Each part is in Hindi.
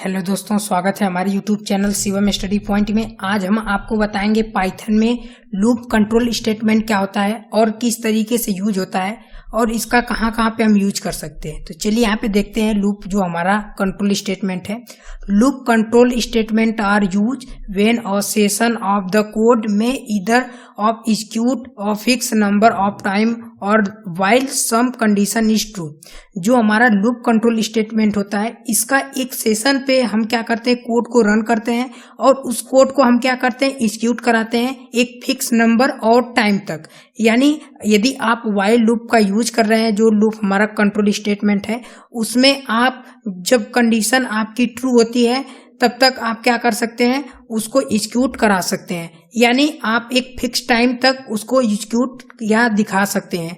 हेलो दोस्तों, स्वागत है हमारे YouTube channel Shivam study point में। आज हम आपको बताएंगे पाइथन में लूप कंट्रोल स्टेटमेंट क्या होता है और किस तरीके से यूज होता है और इसका कहाँ कहाँ पे हम यूज कर सकते हैं। तो चलिए यहाँ पे देखते हैं लूप जो हमारा कंट्रोल स्टेटमेंट है। Loop control statement are use when a session of the code में either of execute a fix number of time और while some condition is true. जो हमारा लूप कंट्रोल स्टेटमेंट होता है, इसका एक सेशन पे हम क्या करते हैं, कोड को रन करते हैं और उस कोड को हम क्या करते हैं, एग्जीक्यूट कराते हैं एक फिक्स नंबर और टाइम तक। यानी यदि आप व्हाइल लूप का यूज कर रहे हैं, जो लूप हमारा कंट्रोल स्टेटमेंट है, उसमें आप जब कंडीशन आपकी ट्रू होती है तब तक आप क्या कर सकते हैं, उसको एग्जीक्यूट करा सकते हैं। यानी आप एक फिक्स टाइम तक उसको एग्जीक्यूट या दिखा सकते हैं।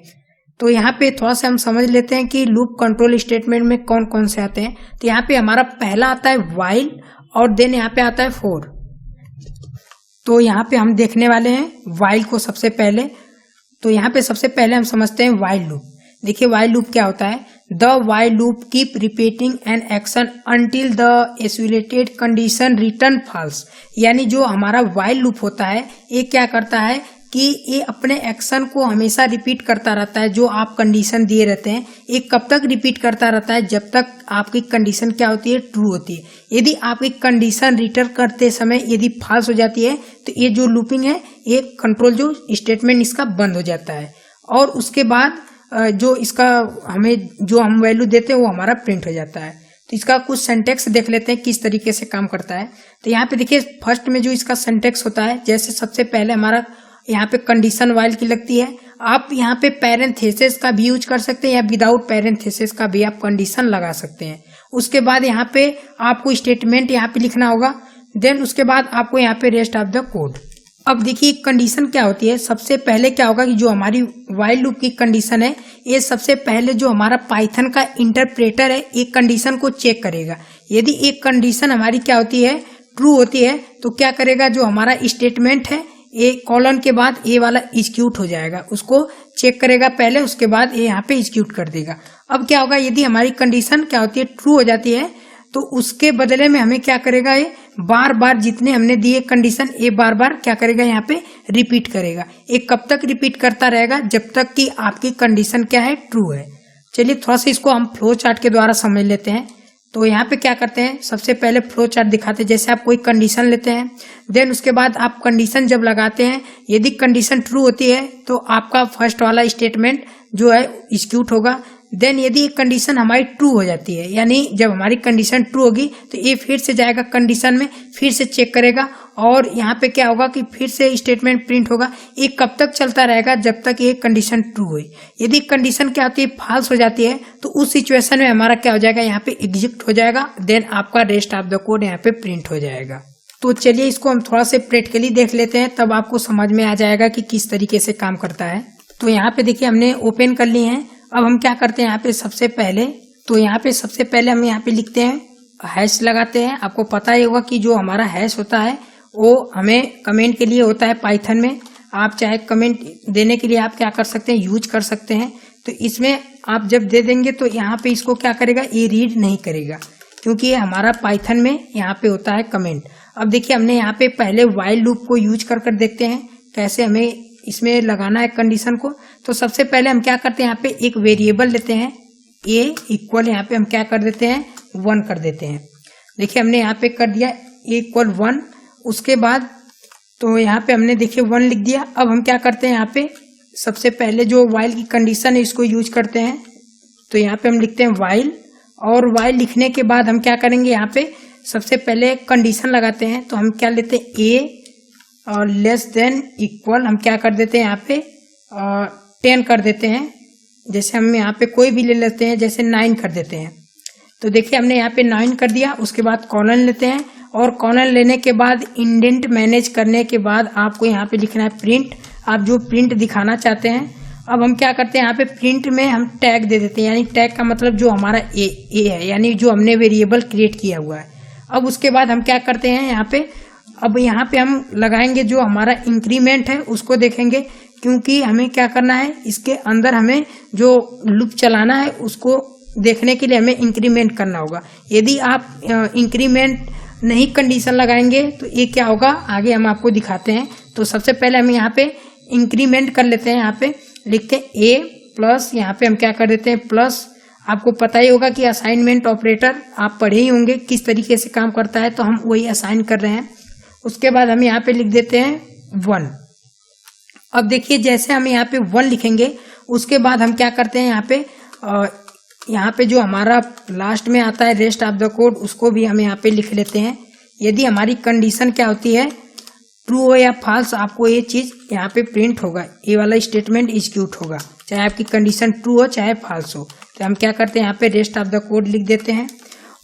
तो यहाँ पे थोड़ा सा हम समझ लेते हैं कि लूप कंट्रोल स्टेटमेंट में कौन कौन से आते हैं। तो यहाँ पे हमारा पहला आता है व्हाइल और देन यहाँ पे आता है फॉर। तो यहाँ पे हम देखने वाले हैं व्हाइल को सबसे पहले। तो यहाँ पे सबसे पहले हम समझते हैं व्हाइल लूप। देखिए व्हाइल लूप क्या होता है। The while loop keep repeating an action until the isolated condition return false. यानी जो हमारा व्हाइल लूप होता है, ये क्या करता है कि ये अपने एक्शन को हमेशा रिपीट करता रहता है। जो आप कंडीशन दिए रहते हैं, ये कब तक रिपीट करता रहता है, जब तक आपकी कंडीशन क्या होती है, ट्रू होती है। यदि आप एक कंडीशन रिटर्न करते समय यदि फॉल्स हो जाती है तो ये जो लूपिंग है, ये कंट्रोल जो स्टेटमेंट इसका बंद हो जाता है और उसके बाद जो इसका हमें जो हम वैल्यू देते हैं वो हमारा प्रिंट हो जाता है। तो इसका कुछ सिंटैक्स देख लेते हैं किस तरीके से काम करता है। तो यहाँ पे देखिए फर्स्ट में जो इसका सिंटैक्स होता है, जैसे सबसे पहले हमारा यहाँ पे कंडीशन व्हाइल की लगती है। आप यहाँ पे पैरेंथेसिस का भी यूज कर सकते हैं या विदाउट पैरेंथेसिस का भी आप कंडीशन लगा सकते हैं। उसके बाद यहाँ पे आपको स्टेटमेंट यहाँ पे लिखना होगा। देन उसके बाद आपको यहाँ पे रेस्ट ऑफ द कोड। अब देखिए कंडीशन क्या होती है। सबसे पहले क्या होगा कि जो हमारी व्हाइल लूप की कंडीशन है, ये सबसे पहले जो हमारा पाइथन का इंटरप्रेटर है, एक कंडीशन को चेक करेगा। यदि एक कंडीशन हमारी क्या होती है, ट्रू होती है, तो क्या करेगा, जो हमारा स्टेटमेंट है, ए कॉलन के बाद ए वाला एग्जीक्यूट हो जाएगा। उसको चेक करेगा पहले, उसके बाद ए यहाँ पे एग्जीक्यूट कर देगा। अब क्या होगा, यदि हमारी कंडीशन क्या होती है, ट्रू हो जाती है, तो उसके बदले में हमें क्या करेगा, ये बार बार जितने हमने दिए कंडीशन, ये बार बार क्या करेगा, यहाँ पे रिपीट करेगा। ये कब तक रिपीट करता रहेगा, जब तक कि आपकी कंडीशन क्या है, ट्रू है। चलिए थोड़ा सा इसको हम फ्लो चार्ट के द्वारा समझ लेते हैं। तो यहाँ पे क्या करते हैं, सबसे पहले फ्लो चार्ट दिखाते हैं। जैसे आप कोई कंडीशन लेते हैं, देन उसके बाद आप कंडीशन जब लगाते हैं, यदि कंडीशन ट्रू होती है तो आपका फर्स्ट वाला स्टेटमेंट जो है एग्जीक्यूट होगा। देन यदि कंडीशन हमारी ट्रू हो जाती है, यानी जब हमारी कंडीशन ट्रू होगी तो ये फिर से जाएगा कंडीशन में, फिर से चेक करेगा और यहाँ पे क्या होगा कि फिर से स्टेटमेंट प्रिंट होगा। ये कब तक चलता रहेगा, जब तक ये कंडीशन ट्रू हुई। यदि कंडीशन क्या होती है, फॉल्स हो जाती है, तो उस सिचुएशन में हमारा क्या हो जाएगा, यहाँ पे एग्जीक्यूट हो जाएगा। देन आपका रेस्ट ऑफ द कोड यहाँ पे प्रिंट हो जाएगा। तो चलिए इसको हम थोड़ा से प्रैक्टिकली देख लेते हैं, तब आपको समझ में आ जाएगा कि किस तरीके से काम करता है। तो यहाँ पे देखिए हमने ओपन कर ली है। अब हम क्या करते हैं, यहाँ पे सबसे पहले हम यहाँ पे लिखते हैं, हैश लगाते हैं। आपको पता ही होगा कि जो हमारा हैश होता है वो हमें कमेंट के लिए होता है पाइथन में। आप चाहे कमेंट देने के लिए आप क्या कर सकते हैं, यूज कर सकते हैं। तो इसमें आप जब दे देंगे तो यहाँ पे इसको क्या करेगा, ये रीड नहीं करेगा, क्योंकि ये हमारा पाइथन में यहाँ पे होता है कमेंट। अब देखिए हमने यहाँ पे पहले व्हाइल लूप को यूज कर देखते हैं कैसे हमें इसमें लगाना है कंडीशन को। तो सबसे पहले हम क्या करते हैं, यहाँ पे एक वेरिएबल लेते हैं, ए इक्वल यहाँ पे हम क्या कर देते हैं, 1 कर देते हैं। देखिए हमने यहाँ पे कर दिया ए इक्वल 1। उसके बाद तो यहाँ पे हमने देखिए 1 लिख दिया। अब हम क्या करते हैं, यहाँ पे सबसे पहले जो व्हाइल की कंडीशन है इसको यूज करते हैं। तो यहाँ पे हम लिखते हैं व्हाइल, और व्हाइल लिखने के बाद हम क्या करेंगे, यहाँ पे सबसे पहले कंडीशन लगाते हैं। तो हम क्या लेते हैं, ए और लेस देन इक्वल हम क्या कर देते हैं, यहाँ पे 10 कर देते हैं। जैसे हम यहाँ पे कोई भी ले लेते हैं, जैसे 9 कर देते हैं। तो देखिए हमने यहाँ पे 9 कर दिया। उसके बाद कॉलन लेते हैं, और कॉलन लेने के बाद इंडेंट मैनेज करने के बाद आपको यहाँ पे लिखना है प्रिंट, आप जो प्रिंट दिखाना चाहते हैं। अब हम क्या करते हैं, यहाँ पे प्रिंट में हम टैग दे देते हैं, यानी टैग का मतलब जो हमारा ए है, यानी जो हमने वेरिएबल क्रिएट किया हुआ है। अब उसके बाद हम क्या करते हैं, यहाँ पे हम लगाएंगे जो हमारा इंक्रीमेंट है उसको देखेंगे, क्योंकि हमें क्या करना है, इसके अंदर हमें जो लूप चलाना है उसको देखने के लिए हमें इंक्रीमेंट करना होगा। यदि आप इंक्रीमेंट नहीं कंडीशन लगाएंगे तो ये क्या होगा, आगे हम आपको दिखाते हैं। तो सबसे पहले हम यहाँ पे इंक्रीमेंट कर लेते हैं। यहाँ पे लिखते हैं ए प्लस, यहाँ पे हम क्या कर देते हैं प्लस। आपको पता ही होगा कि असाइनमेंट ऑपरेटर आप पढ़े ही होंगे किस तरीके से काम करता है, तो हम वही असाइन कर रहे हैं। उसके बाद हम यहाँ पे लिख देते हैं 1। अब देखिए जैसे हम यहाँ पे 1 लिखेंगे, उसके बाद हम क्या करते हैं यहाँ पे जो हमारा लास्ट में आता है रेस्ट ऑफ द कोड, उसको भी हम यहाँ पे लिख लेते हैं। यदि हमारी कंडीशन क्या होती है, ट्रू हो या फॉल्स, आपको ये चीज यहाँ पे प्रिंट होगा, ये वाला स्टेटमेंट एग्जीक्यूट होगा, चाहे आपकी कंडीशन ट्रू हो चाहे फॉल्स हो। तो हम क्या करते हैं यहाँ पे रेस्ट ऑफ द कोड लिख देते हैं।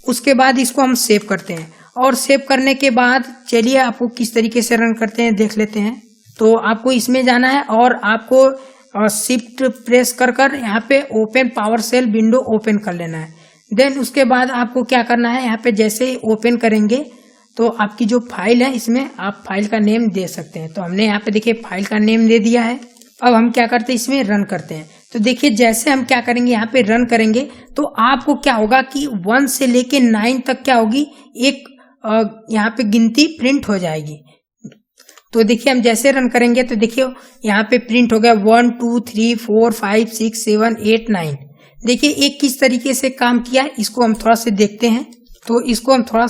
उसके बाद इसको हम सेव करते हैं, और सेव करने के बाद चलिए आपको किस तरीके से रन करते हैं देख लेते हैं। तो आपको इसमें जाना है और आपको शिफ्ट प्रेस कर यहाँ पे open PowerShell window open कर लेना है। देन उसके बाद आपको क्या करना है, यहाँ पे जैसे ही ओपन करेंगे तो आपकी जो फाइल है इसमें आप फाइल का नेम दे सकते हैं। तो हमने यहाँ पे देखिए फाइल का नेम दे दिया है। अब हम क्या करते हैं, इसमें रन करते हैं। तो देखिए जैसे हम क्या करेंगे, यहाँ पे रन करेंगे तो आपको क्या होगा कि 1 से लेके 9 तक क्या होगी, एक यहाँ पे गिनती प्रिंट हो जाएगी। तो देखिए हम जैसे रन करेंगे तो देखिए यहाँ पे प्रिंट हो गया 1 2 3 4 5 6 7 8 9। देखिए एक किस तरीके से काम किया है, इसको हम थोड़ा से देखते हैं। तो इसको हम थोड़ा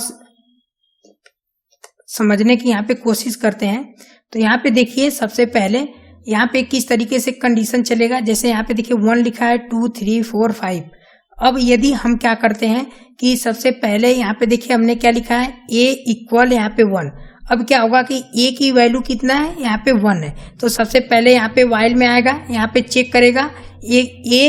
समझने की यहाँ पे कोशिश करते हैं। तो यहाँ पे देखिए सबसे पहले यहाँ पे किस तरीके से कंडीशन चलेगा, जैसे यहाँ पे देखिए 1 लिखा है, 2 3 4 5। अब यदि हम क्या करते हैं कि सबसे पहले यहाँ पे देखिए हमने क्या लिखा है, a इक्वल यहाँ पे 1। अब क्या होगा कि a की वैल्यू कितना है, यहाँ पे 1 है। तो सबसे पहले यहाँ पे while में आएगा, यहाँ पे चेक करेगा a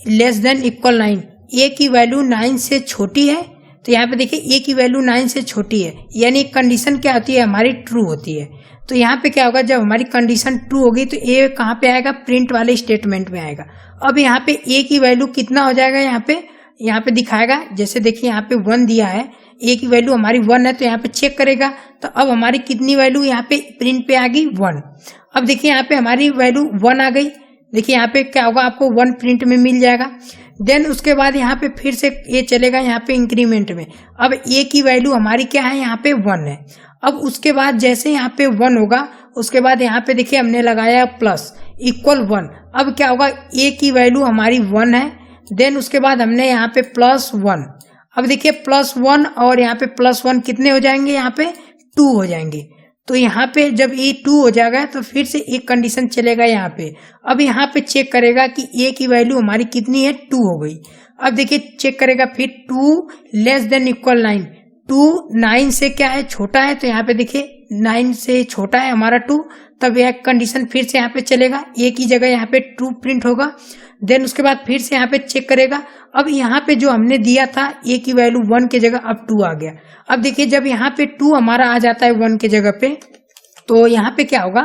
less than equal 9, a की वैल्यू 9 से छोटी है। तो यहाँ पे देखिए a की वैल्यू 9 से छोटी है, यानी कंडीशन क्या होती है हमारी ट्रू होती है। तो यहाँ पे क्या होगा, जब हमारी कंडीशन ट्रू होगी तो a कहाँ पे आएगा, प्रिंट वाले स्टेटमेंट में आएगा। अब यहाँ पे a की वैल्यू कितना हो जाएगा, यहाँ पे दिखाएगा। जैसे देखिए यहाँ पे 1 दिया है, a की वैल्यू हमारी 1 है, तो यहाँ पे चेक करेगा तो अब हमारी कितनी वैल्यू यहाँ पे प्रिंट पे आ गई, 1। अब देखिए यहाँ पे हमारी वैल्यू 1 आ गई। देखिए यहाँ पे क्या होगा, आपको 1 प्रिंट में मिल जाएगा। देन उसके बाद यहाँ पे फिर से ये चलेगा यहाँ पे इंक्रीमेंट में। अब a की वैल्यू हमारी क्या है, यहाँ पे 1 है। अब उसके बाद जैसे यहाँ पे 1 होगा, उसके बाद यहाँ पे देखिए हमने लगाया प्लस इक्वल 1। अब क्या होगा, a की वैल्यू हमारी 1 है। देन उसके बाद हमने यहाँ पे प्लस 1। अब देखिए प्लस 1 और यहाँ पे प्लस 1 कितने हो जाएंगे, यहाँ पे 2 हो जाएंगे। तो यहाँ पे जब ये 2 हो जाएगा तो फिर से एक कंडीशन चलेगा यहाँ पे। अब यहाँ पे चेक करेगा कि a की वैल्यू हमारी कितनी है, 2 हो गई। अब देखिए चेक करेगा फिर 2 लेस देन इक्वल 9, 2 9 से क्या है, छोटा है। तो यहाँ पे देखिए 9 से छोटा है हमारा 2, तब यह कंडीशन फिर से यहाँ पे चलेगा, a की जगह यहाँ पे ट्रू प्रिंट होगा। देन उसके बाद फिर से यहाँ पे चेक करेगा। अब यहाँ पे जो हमने दिया था a की वैल्यू 1 के जगह अब 2 आ गया। अब देखिए जब यहाँ पे 2 हमारा आ जाता है 1 के जगह पे, तो यहाँ पे क्या होगा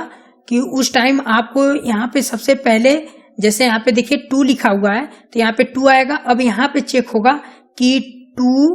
कि उस टाइम आपको यहाँ पे सबसे पहले जैसे यहाँ पे देखिए 2 लिखा हुआ है तो यहाँ पे 2 आएगा। अब यहाँ पे चेक होगा कि 2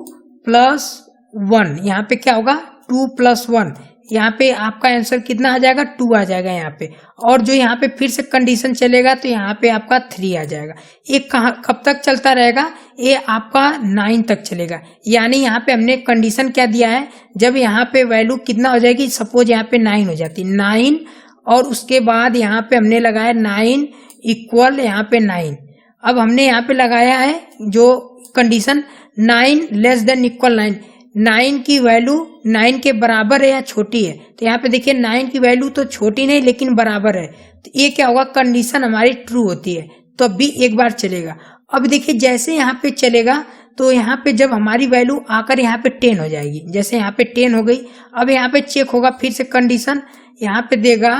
प्लस 1, यहाँ पे क्या होगा 2 प्लस 1, यहाँ पे आपका आंसर कितना आ जाएगा, 2 आ जाएगा यहाँ पे। और जो यहाँ पे फिर से कंडीशन चलेगा तो यहाँ पे आपका 3 आ जाएगा। ये कब तक चलता रहेगा, ये आपका 9 तक चलेगा। यानी यहाँ पे हमने कंडीशन क्या दिया है, जब यहाँ पे वैल्यू कितना हो जाएगी, सपोज यहाँ पे 9 हो जाती है, 9 और उसके बाद यहाँ पे हमने लगाया 9 इक्वल यहाँ पे 9। अब हमने यहाँ पे लगाया है जो कंडीशन 9 लेस देन इक्वल 9, 9 की वैल्यू 9 के बराबर है या छोटी है। तो यहाँ पे देखिए 9 की वैल्यू तो छोटी नहीं लेकिन बराबर है, तो ये क्या होगा, कंडीशन हमारी ट्रू होती है, तो अब भी एक बार चलेगा। अब देखिए जैसे यहाँ पे चलेगा तो यहाँ पे जब हमारी वैल्यू आकर यहाँ पे 10 हो जाएगी, जैसे यहाँ पे 10 हो गई। अब यहाँ पे चेक होगा फिर से कंडीशन, यहाँ पे देगा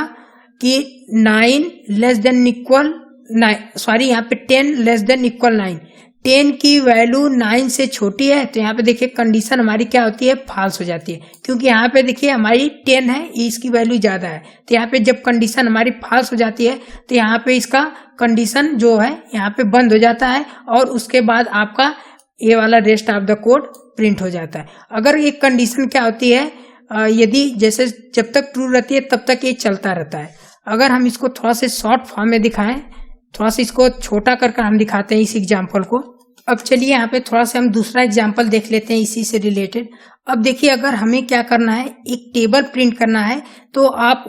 कि 9 लेस देन इक्वल 9, सॉरी यहाँ पे 10 लेस देन इक्वल 9, 10 की वैल्यू 9 से छोटी है। तो यहाँ पे देखिए कंडीशन हमारी क्या होती है, फॉल्स हो जाती है, क्योंकि यहाँ पे देखिए हमारी 10 है, इसकी वैल्यू ज्यादा है। तो यहाँ पे जब कंडीशन हमारी फॉल्स हो जाती है तो यहाँ पे इसका कंडीशन जो है यहाँ पे बंद हो जाता है, और उसके बाद आपका ये वाला rest of the code print हो जाता है। अगर एक कंडीशन क्या होती है, यदि जैसे जब तक ट्रू रहती है तब तक ये चलता रहता है। अगर हम इसको थोड़ा से शॉर्ट फॉर्म में दिखाएं, थोड़ा सा इसको छोटा करके हम दिखाते हैं इस एग्जाम्पल को। अब चलिए यहाँ पे थोड़ा सा हम दूसरा एग्जाम्पल देख लेते हैं इसी से रिलेटेड। अब देखिए, अगर हमें क्या करना है, एक टेबल प्रिंट करना है, तो आप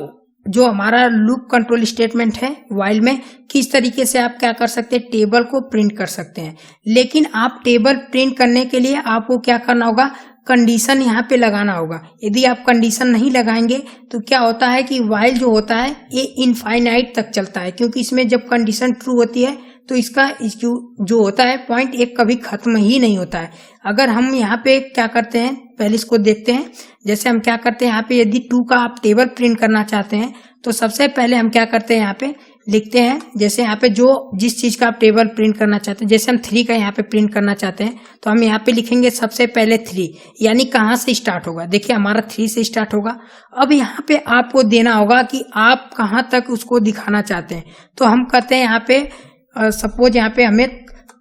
जो हमारा लूप कंट्रोल स्टेटमेंट है व्हाइल में, किस तरीके से आप क्या कर सकते हैं, टेबल को प्रिंट कर सकते हैं। लेकिन आप टेबल प्रिंट करने के लिए आपको क्या करना होगा, कंडीशन यहाँ पे लगाना होगा। यदि आप कंडीशन नहीं लगाएंगे तो क्या होता है कि व्हाइल जो होता है ये इनफाइनाइट तक चलता है, क्योंकि इसमें जब कंडीशन ट्रू होती है तो इसका जो होता है पॉइंट एक कभी खत्म ही नहीं होता है। अगर हम यहाँ पे क्या करते हैं, पहले इसको देखते हैं। जैसे हम क्या करते हैं, यहाँ पे यदि 2 का आप टेबल प्रिंट करना चाहते हैं तो सबसे पहले हम क्या करते हैं, यहाँ पे लिखते हैं। जैसे यहाँ पे जिस चीज का आप टेबल प्रिंट करना चाहते हैं, जैसे हम 3 का यहाँ पे प्रिंट करना चाहते हैं तो हम यहाँ पे लिखेंगे सबसे पहले 3, यानी कहाँ से स्टार्ट होगा, देखिए हमारा 3 से स्टार्ट होगा। अब यहाँ पे आपको देना होगा कि आप कहाँ तक उसको दिखाना चाहते हैं। तो हम कहते हैं यहाँ पे सपोज यहाँ पे हमें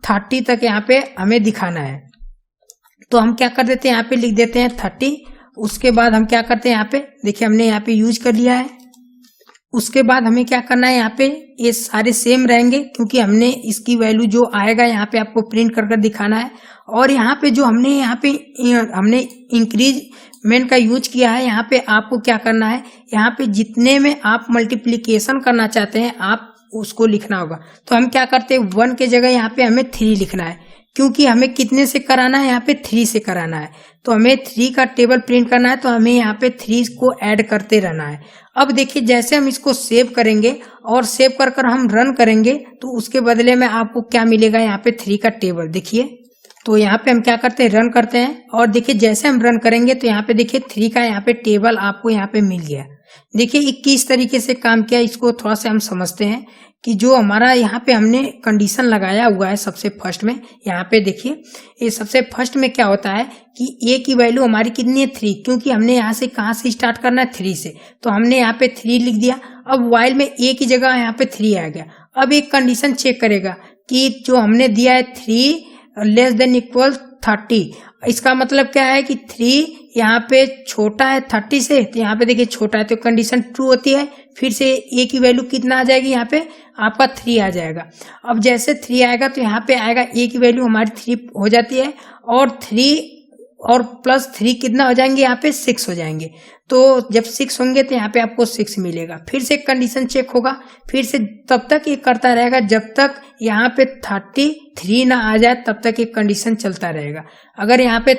30 तक यहाँ पे हमें दिखाना है, तो हम क्या कर देते हैं, यहाँ पे लिख देते हैं 30। उसके बाद हम क्या करते हैं, यहाँ पे देखिए हमने यहाँ पे यूज कर लिया है। उसके बाद हमें क्या करना है, यहाँ पे ये सारे सेम रहेंगे क्योंकि हमने इसकी वैल्यू जो आएगा यहाँ पे आपको प्रिंट कर दिखाना है। और यहाँ पे जो हमने इंक्रीजमेंट का यूज किया है, यहाँ पे आपको क्या करना है, यहाँ पे जितने में आप मल्टीप्लीकेशन करना चाहते हैं आप उसको लिखना होगा। तो हम क्या करते हैं, 1 के जगह यहाँ पे हमें 3 लिखना है, क्योंकि हमें कितने से कराना है, यहाँ पे 3 से कराना है। तो हमें 3 का टेबल प्रिंट करना है, तो हमें यहाँ पे 3 को ऐड करते रहना है। अब देखिए, जैसे हम इसको सेव करेंगे और सेव कर हम रन करेंगे तो उसके बदले में आपको क्या मिलेगा, यहाँ पे 3 का टेबल। देखिए, तो यहाँ पे हम क्या करते हैं, रन करते हैं और देखिए जैसे हम रन करेंगे तो यहाँ पे देखिए 3 का यहाँ पे टेबल आपको यहाँ पे मिल गया। देखिए ये किस तरीके से काम किया, इसको थोड़ा सा हम समझते हैं कि जो हमारा यहाँ पे हमने कंडीशन लगाया हुआ है सबसे फर्स्ट में, यहाँ पे देखिए ये सबसे फर्स्ट में क्या होता है कि ए की वैल्यू हमारी कितनी है, 3, क्योंकि हमने यहाँ से कहाँ से स्टार्ट करना है, 3 से। तो हमने यहाँ पे 3 लिख दिया। अब व्हाइल में ए की जगह यहाँ पे 3 आ गया। अब एक कंडीशन चेक करेगा कि जो हमने दिया है 3 लेस देन इक्वल 30, इसका मतलब क्या है कि 3 यहाँ पे छोटा है 30 से, तो यहाँ पे देखिए छोटा है तो कंडीशन ट्रू होती है। फिर से ए की वैल्यू कितना आ जाएगी, यहाँ पे आपका 3 आ जाएगा। अब जैसे 3 आएगा तो यहाँ पे आएगा ए की वैल्यू हमारी 3 हो जाती है, और 3 और प्लस 3 कितना हो जाएंगे, यहाँ पे 6 हो जाएंगे। तो जब 6 होंगे तो यहाँ पे आपको 6 मिलेगा। फिर से कंडीशन चेक होगा, फिर से तब तक ये करता रहेगा जब तक यहाँ पे 33 ना आ जाए, तब तक ये कंडीशन चलता रहेगा। अगर यहाँ पे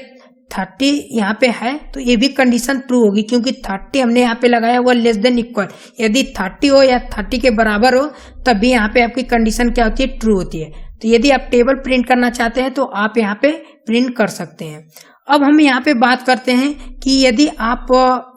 30 यहाँ पे है तो ये भी कंडीशन ट्रू होगी, क्योंकि 30 हमने यहाँ पे लगाया हुआ लेस देन इक्वल। यदि 30 हो या 30 के बराबर हो तब भी यहाँ पे आपकी कंडीशन क्या होती है, ट्रू होती है। तो यदि आप टेबल प्रिंट करना चाहते हैं तो आप यहाँ पे प्रिंट कर सकते हैं। अब हम यहाँ पे बात करते हैं कि यदि आप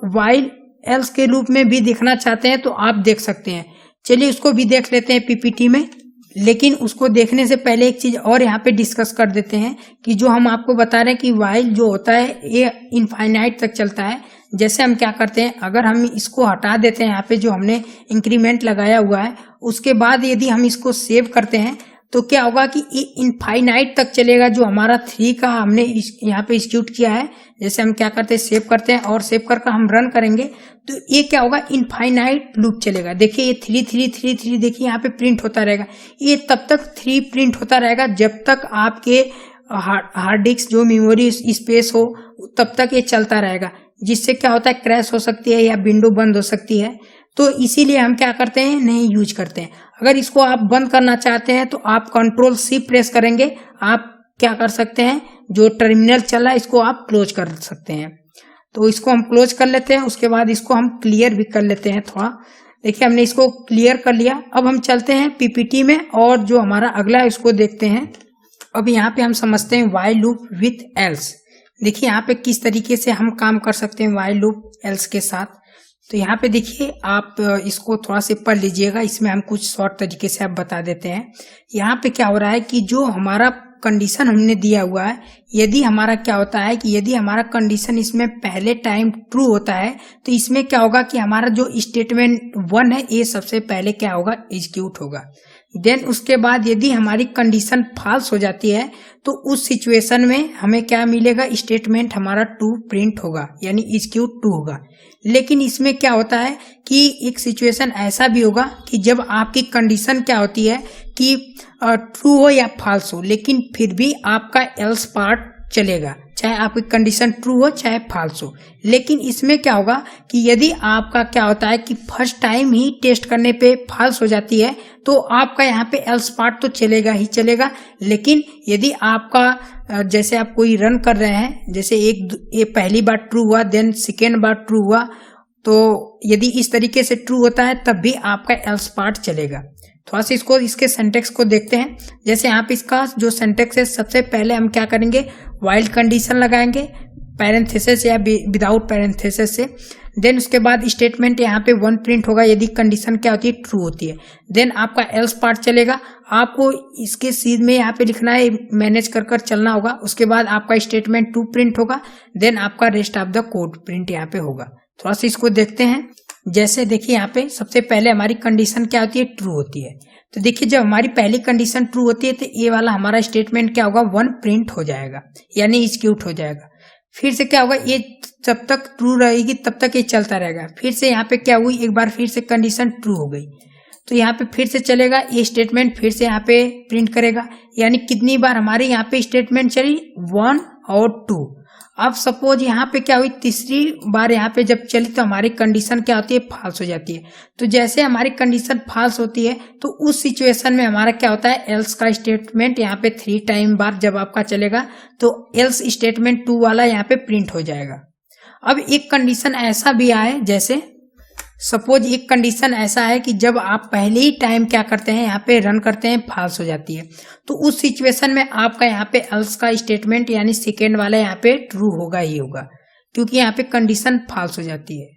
व्हाइल एल्स के रूप में भी देखना चाहते हैं तो आप देख सकते हैं। चलिए उसको भी देख लेते हैं पीपीटी में। लेकिन उसको देखने से पहले एक चीज और यहाँ पे डिस्कस कर देते हैं कि जो हम आपको बता रहे हैं कि व्हाइल जो होता है ये इनफाइनाइट तक चलता है। जैसे हम क्या करते हैं, अगर हम इसको हटा देते हैं यहाँ पे जो हमने इंक्रीमेंट लगाया हुआ है, उसके बाद यदि हम इसको सेव करते हैं तो क्या होगा कि ये इनफाइनाइट तक चलेगा। जो हमारा 3 का हमने यहाँ पे एग्जीक्यूट किया है, जैसे हम क्या करते हैं, सेव करते हैं और सेव कर हम रन करेंगे तो ये क्या होगा, इनफाइनाइट लूप चलेगा। देखिए ये 3 3 3 3 देखिए यहाँ पे प्रिंट होता रहेगा। ये तब तक 3 प्रिंट होता रहेगा जब तक आपके हार्ड डिस्क जो मेमोरी स्पेस हो तब तक ये चलता रहेगा, जिससे क्या होता है, क्रैश हो सकती है या विंडो बंद हो सकती है। तो इसीलिए हम क्या करते हैं, नहीं यूज करते हैं। अगर इसको आप बंद करना चाहते हैं तो आप Ctrl+C प्रेस करेंगे, आप क्या कर सकते हैं, जो टर्मिनल चल रहा है इसको आप क्लोज कर सकते हैं। तो इसको हम क्लोज कर लेते हैं। उसके बाद इसको हम क्लियर भी कर लेते हैं थोड़ा। देखिए हमने इसको क्लियर कर लिया। अब हम चलते हैं पीपीटी में और जो हमारा अगला है उसको देखते हैं। अब यहाँ पे हम समझते हैं व्हाइल लूप विथ एल्स। देखिए यहाँ पे किस तरीके से हम काम कर सकते हैं व्हाइल लूप एल्स के साथ। तो यहाँ पे देखिए आप इसको थोड़ा से पढ़ लीजिएगा, इसमें हम कुछ शॉर्ट तरीके से आप बता देते हैं। यहाँ पे क्या हो रहा है कि जो हमारा कंडीशन हमने दिया हुआ है, यदि हमारा क्या होता है कि यदि हमारा कंडीशन इसमें पहले टाइम ट्रू होता है तो इसमें क्या होगा कि हमारा जो स्टेटमेंट 1 है ये सबसे पहले क्या होगा, एग्जीक्यूट होगा। देन उसके बाद यदि हमारी कंडीशन फॉल्स हो जाती है तो उस सिचुएशन में हमें क्या मिलेगा, स्टेटमेंट हमारा 2 प्रिंट होगा, यानी एग्जीक्यूट 2 होगा। लेकिन इसमें क्या होता है कि एक सिचुएशन ऐसा भी होगा कि जब आपकी कंडीशन क्या होती है कि ट्रू हो या फॉल्स हो, लेकिन फिर भी आपका एल्स पार्ट चलेगा, चाहे आपकी कंडीशन ट्रू हो चाहे फॉल्स हो। लेकिन इसमें क्या होगा कि यदि आपका क्या होता है कि फर्स्ट टाइम ही टेस्ट करने पे फॉल्स हो जाती है तो आपका यहाँ पे एल्स पार्ट तो चलेगा ही चलेगा। लेकिन यदि आपका जैसे आप कोई रन कर रहे हैं, जैसे एक पहली बार ट्रू हुआ, देन सेकेंड बार ट्रू हुआ, तो यदि इस तरीके से ट्रू होता है तब भी आपका एल्स पार्ट चलेगा। थोड़ा सा इसके सिंटैक्स को देखते हैं। जैसे यहाँ पे इसका जो सिंटैक्स है, सबसे पहले हम क्या करेंगे, व्हाइल कंडीशन लगाएंगे पैरेंथेसिस या विदाउट पैरेंथेसिस से। देन उसके बाद स्टेटमेंट यहाँ पे 1 प्रिंट होगा यदि कंडीशन क्या होती है, ट्रू होती है। देन आपका एल्स पार्ट चलेगा, आपको इसके सीध में यहाँ पे लिखना है, मैनेज कर चलना होगा। उसके बाद आपका स्टेटमेंट 2 प्रिंट होगा, देन आपका rest of the code print यहाँ पे होगा। थोड़ा सा इसको देखते हैं। जैसे देखिए यहाँ पे सबसे पहले हमारी कंडीशन क्या होती है, ट्रू होती है। तो देखिए जब हमारी पहली कंडीशन ट्रू होती है तो ये वाला हमारा स्टेटमेंट क्या होगा, 1 प्रिंट हो जाएगा, यानी एग्जीक्यूट हो जाएगा। फिर से क्या होगा, ये जब तक ट्रू रहेगी तब तक ये चलता रहेगा। फिर से यहाँ पे क्या हुई, एक बार फिर से कंडीशन ट्रू हो गई तो यहाँ पे फिर से चलेगा, ये स्टेटमेंट फिर से यहाँ पे प्रिंट करेगा। यानी कितनी बार हमारे यहाँ पे स्टेटमेंट चली, 1 और 2। अब सपोज यहाँ पे क्या हुई, तीसरी बार यहाँ पे जब चली तो हमारी कंडीशन क्या होती है, फॉल्स हो जाती है। तो जैसे हमारी कंडीशन फॉल्स होती है तो उस सिचुएशन में हमारा क्या होता है, एल्स का स्टेटमेंट यहाँ पे 3 टाइम बार जब आपका चलेगा तो एल्स स्टेटमेंट 2 वाला यहाँ पे प्रिंट हो जाएगा। अब एक कंडीशन ऐसा भी आए, जैसे सपोज एक कंडीशन ऐसा है कि जब आप पहले ही टाइम क्या करते हैं, यहाँ पे रन करते हैं, फॉल्स हो जाती है। तो उस सिचुएशन में आपका यहाँ पे एल्स का स्टेटमेंट यानी सेकेंड वाला यहाँ पे ट्रू होगा ही होगा, क्योंकि यहाँ पे कंडीशन फॉल्स हो जाती है।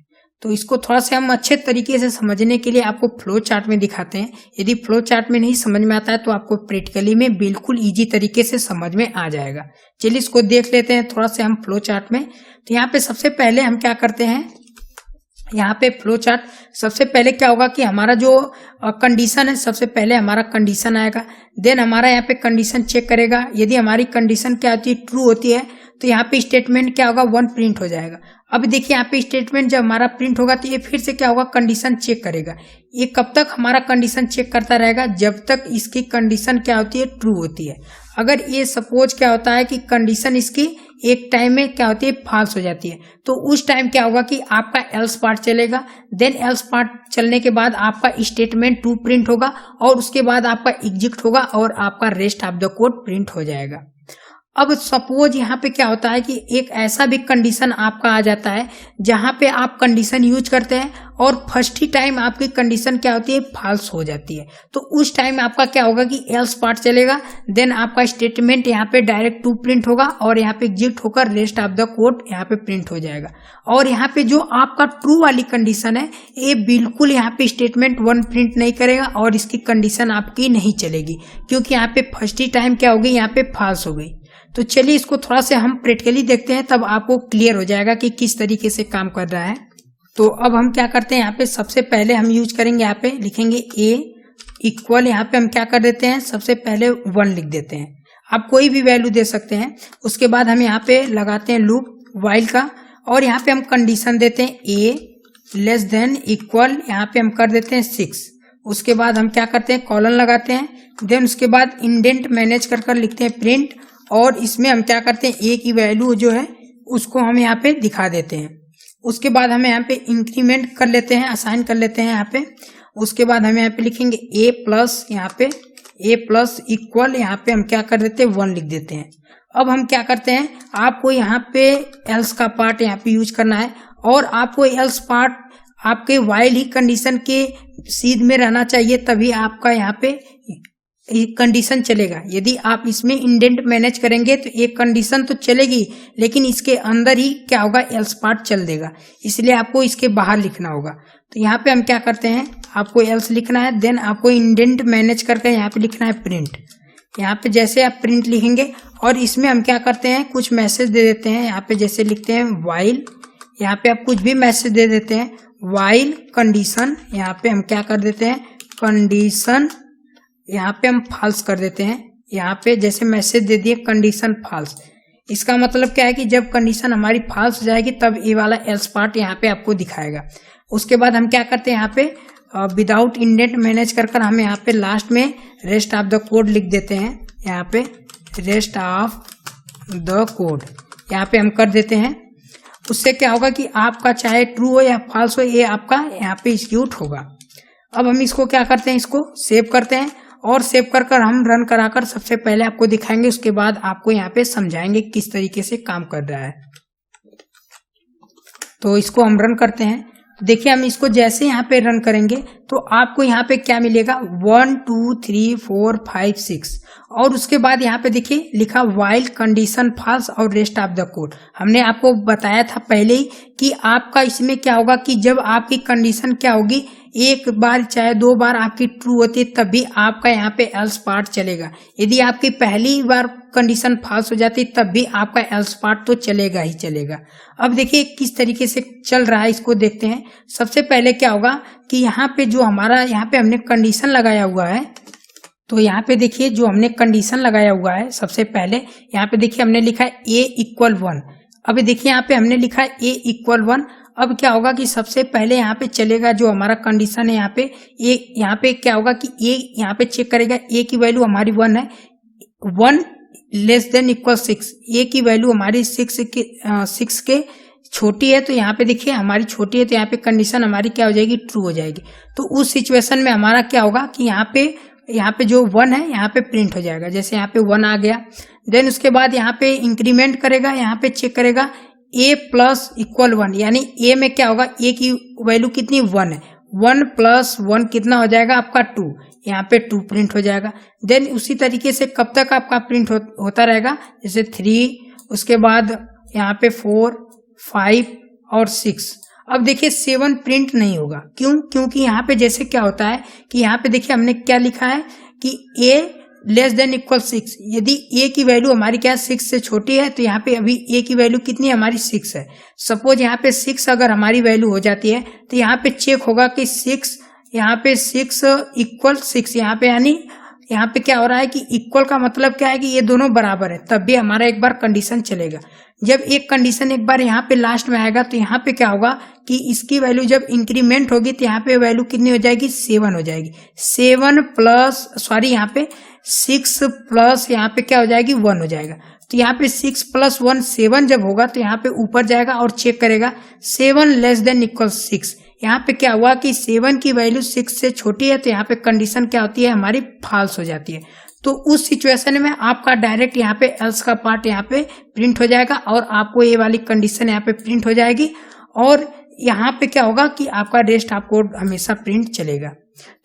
तो इसको थोड़ा सा हम अच्छे तरीके से समझने के लिए आपको फ्लो चार्ट में दिखाते हैं। यदि फ्लो चार्ट में नहीं समझ में आता है तो आपको प्रैक्टिकली में बिल्कुल ईजी तरीके से समझ में आ जाएगा। चलिए इसको देख लेते हैं थोड़ा सा हम फ्लो चार्ट में। तो यहाँ पे सबसे पहले हम क्या करते हैं, यहाँ पे फ्लो चार्ट सबसे पहले क्या होगा कि हमारा जो कंडीशन है, सबसे पहले हमारा कंडीशन आएगा, देन हमारा यहाँ पे कंडीशन चेक करेगा। यदि हमारी कंडीशन क्या होती है, ट्रू होती है, तो यहाँ पे स्टेटमेंट क्या होगा, 1 प्रिंट हो जाएगा। अब देखिए यहाँ पे स्टेटमेंट जब हमारा प्रिंट होगा तो ये फिर से क्या होगा, कंडीशन चेक करेगा। ये कब तक हमारा कंडीशन चेक करता रहेगा, जब तक इसकी कंडीशन क्या होती है, ट्रू होती है। अगर ये सपोज क्या होता है कि कंडीशन इसकी एक टाइम में क्या होती है, फॉल्स हो जाती है, तो उस टाइम क्या होगा कि आपका एल्स पार्ट चलेगा। देन एल्स पार्ट चलने के बाद आपका स्टेटमेंट 2 प्रिंट होगा और उसके बाद आपका एग्जीक्यूट होगा और आपका rest of the code print हो जाएगा। अब सपोज यहाँ पे क्या होता है कि एक ऐसा भी कंडीशन आपका आ जाता है जहाँ पे आप कंडीशन यूज करते हैं और फर्स्ट ही टाइम आपकी कंडीशन क्या होती है, फॉल्स हो जाती है। तो उस टाइम आपका क्या होगा कि एल्स पार्ट चलेगा, देन आपका स्टेटमेंट यहाँ पे डायरेक्ट 2 प्रिंट होगा और यहाँ पे एग्जीक्यूट होकर रेस्ट ऑफ द कोड यहाँ पे प्रिंट हो जाएगा। और यहाँ पे जो आपका ट्रू वाली कंडीशन है, ये बिल्कुल यहाँ पे स्टेटमेंट 1 प्रिंट नहीं करेगा और इसकी कंडीशन आपकी नहीं चलेगी, क्योंकि यहाँ पे फर्स्ट ही टाइम क्या हो गई, यहाँ पे फॉल्स हो गई। तो चलिए इसको थोड़ा सा हम प्रैक्टिकली देखते हैं, तब आपको क्लियर हो जाएगा कि किस तरीके से काम कर रहा है। तो अब हम क्या करते हैं, यहाँ पे सबसे पहले हम यूज करेंगे, यहाँ पे लिखेंगे a इक्वल, यहाँ पे हम क्या कर देते हैं, सबसे पहले 1 लिख देते हैं। आप कोई भी वैल्यू दे सकते हैं। उसके बाद हम यहाँ पे लगाते हैं लूप व्हाइल का, और यहाँ पे हम कंडीशन देते हैं a लेस देन इक्वल, यहाँ पे हम कर देते हैं 6। उसके बाद हम क्या करते हैं, कॉलन लगाते हैं। देन उसके बाद इंडेंट मैनेज कर लिखते हैं प्रिंट, और इसमें हम क्या करते हैं, a की वैल्यू जो है उसको हम यहाँ पे दिखा देते हैं। उसके बाद हमें यहाँ पे इंक्रीमेंट कर लेते हैं, असाइन कर लेते हैं यहाँ पे। उसके बाद हम यहाँ पे लिखेंगे a प्लस, यहाँ पे a प्लस इक्वल, यहाँ पे हम क्या कर देते हैं, 1 लिख देते हैं। अब हम क्या करते हैं, आपको यहाँ पे एल्स का पार्ट यहाँ पे यूज करना है, और आपको एल्स पार्ट आपके व्हाइल ही कंडीशन के सीध में रहना चाहिए, तभी आपका यहाँ पे कंडीशन चलेगा। यदि आप इसमें इंडेंट मैनेज करेंगे तो एक कंडीशन तो चलेगी, लेकिन इसके अंदर ही क्या होगा, एल्स पार्ट चल देगा, इसलिए आपको इसके बाहर लिखना होगा। तो यहाँ पे हम क्या करते हैं, आपको एल्स लिखना है, देन आपको इंडेंट मैनेज करके यहाँ पे लिखना है प्रिंट। यहाँ पे जैसे आप प्रिंट लिखेंगे और इसमें हम क्या करते हैं, कुछ मैसेज दे देते हैं। यहाँ पे जैसे लिखते हैं व्हाइल, यहाँ पे आप कुछ भी मैसेज दे देते हैं, व्हाइल कंडीशन, यहाँ पे हम क्या कर देते हैं, कंडीशन, यहाँ पे हम फॉल्स कर देते हैं। यहाँ पे जैसे मैसेज दे दिए कंडीशन फॉल्स, इसका मतलब क्या है कि जब कंडीशन हमारी फॉल्स हो जाएगी तब ये वाला एल्स पार्ट यहाँ पे आपको दिखाएगा। उसके बाद हम क्या करते हैं, यहाँ पे विदाउट इंडेंट मैनेज कर हम यहाँ पे लास्ट में रेस्ट ऑफ द कोड लिख देते हैं। यहाँ पे रेस्ट ऑफ द कोड यहाँ पे हम कर देते हैं। उससे क्या होगा कि आपका चाहे ट्रू हो या फॉल्स हो, ये आपका यहाँ पे एग्जीक्यूट होगा। अब हम इसको क्या करते हैं, इसको सेव करते हैं और सेव कर हम रन कराकर सबसे पहले आपको दिखाएंगे, उसके बाद आपको यहाँ पे समझाएंगे किस तरीके से काम कर रहा है। तो इसको हम रन करते हैं। देखिए हम इसको जैसे यहाँ पे रन करेंगे तो आपको यहाँ पे क्या मिलेगा 1 2 3 4 5 6 और उसके बाद यहाँ पे देखिए लिखा व्हाइल कंडीशन फॉल्स और रेस्ट ऑफ द कोड। हमने आपको बताया था पहले ही कि आपका इसमें क्या होगा कि जब आपकी कंडीशन क्या होगी, एक बार चाहे 2 बार आपकी ट्रू होती है तभी आपका यहाँ पे एल्स पार्ट चलेगा। यदि आपकी पहली बार कंडीशन फॉल्स हो जाती तब भी आपका एल्स पार्ट तो चलेगा ही चलेगा। अब देखिए किस तरीके से चल रहा है, इसको देखते हैं। सबसे पहले क्या होगा कि यहाँ पे जो हमारा यहाँ पे हमने कंडीशन लगाया हुआ है, तो यहाँ पे देखिए जो हमने कंडीशन लगाया हुआ है, सबसे पहले यहाँ पे देखिए हमने लिखा है a=1। अब देखिए यहाँ पे हमने लिखा है a=1। अब क्या होगा कि सबसे पहले यहाँ पे चलेगा जो हमारा कंडीशन है, यहाँ पे यहाँ पे क्या होगा कि a यहाँ पे चेक करेगा, a की वैल्यू हमारी 1 है, 1 < 6। a की वैल्यू हमारी 6 के छोटी है, तो यहाँ पे देखिए हमारी छोटी है, तो यहाँ पे कंडीशन हमारी क्या हो जाएगी, ट्रू हो जाएगी। तो उस सिचुएशन में हमारा क्या होगा कि यहाँ पे जो 1 है यहाँ पे प्रिंट हो जाएगा। जैसे यहाँ पे 1 आ गया, देन उसके बाद यहाँ पे इंक्रीमेंट करेगा, यहाँ पे चेक करेगा a + 1, यानी a में क्या होगा, a की वैल्यू कितनी 1 है, 1 + 1 कितना हो जाएगा आपका 2, यहाँ पे 2 प्रिंट हो जाएगा। देन उसी तरीके से कब तक आपका प्रिंट होता रहेगा, जैसे 3, उसके बाद यहाँ पे 4, 5 और 6। अब देखिए 7 प्रिंट नहीं होगा, क्योंकि यहाँ पे जैसे क्या होता है कि यहाँ पे देखिए हमने क्या लिखा है कि a < 6। यदि a की वैल्यू हमारी क्या 6 से छोटी है, तो यहाँ पे अभी a की वैल्यू कितनी हमारी 6 है। सपोज यहाँ पे 6 अगर हमारी वैल्यू हो जाती है तो यहाँ पे चेक होगा कि 6 यहाँ पे 6 = 6, यहाँ पे यानी यहाँ पे क्या हो रहा है कि इक्वल का मतलब क्या है कि ये दोनों बराबर है, तब भी हमारा एक बार कंडीशन चलेगा। जब एक कंडीशन एक बार यहाँ पे लास्ट में आएगा तो यहाँ पे क्या होगा कि इसकी वैल्यू जब इंक्रीमेंट होगी तो यहाँ पे वैल्यू कितनी हो जाएगी, 7 हो जाएगी। यहाँ पे 6 प्लस यहाँ पे क्या हो जाएगी, 1 हो जाएगा। तो यहाँ पे 6 + 1 7 जब होगा तो यहाँ पे ऊपर जाएगा और चेक करेगा 7 < 6। यहाँ पे क्या हुआ कि 7 की वैल्यू 6 से छोटी है, तो यहाँ पे कंडीशन क्या होती है, हमारी फॉल्स हो जाती है। तो उस सिचुएशन में आपका डायरेक्ट यहाँ पे एल्स का पार्ट यहाँ पे प्रिंट हो जाएगा और आपको ये वाली कंडीशन यहाँ पे प्रिंट हो जाएगी और यहाँ पे क्या होगा कि आपका रेस्ट ऑफ कोड हमेशा प्रिंट चलेगा।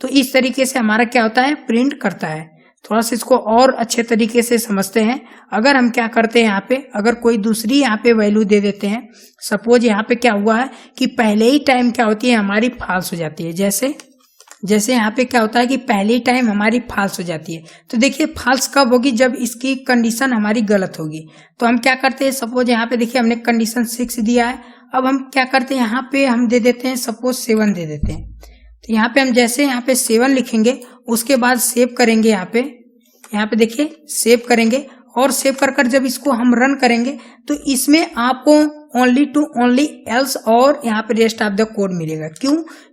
तो इस तरीके से हमारा क्या होता है, प्रिंट करता है। थोड़ा सा इसको और अच्छे तरीके से समझते हैं। अगर हम क्या करते हैं, यहाँ पे अगर कोई दूसरी यहाँ पे वैल्यू दे देते हैं, सपोज यहाँ पे क्या हुआ है कि पहले ही टाइम क्या होती है, हमारी फॉल्स हो जाती है। जैसे यहाँ पे क्या होता है कि पहली टाइम हमारी फॉल्स हो जाती है। तो देखिए फॉल्स कब होगी, जब इसकी कंडीशन हमारी गलत होगी। तो हम क्या करते हैं, सपोज यहाँ पे देखिए हमने कंडीशन 6 दिया है। अब हम क्या करते हैं, यहाँ पे हम दे देते हैं सपोज 7 दे देते हैं। तो यहाँ पे हम जैसे यहाँ पे 7 लिखेंगे, उसके बाद सेव करेंगे। यहाँ पे देखिए सेव करेंगे और सेव कर जब इसको हम रन करेंगे तो इसमें आपको ओनली टू ओनली एल्स और यहाँ पे रेस्ट ऑफ द कोड मिलेगा।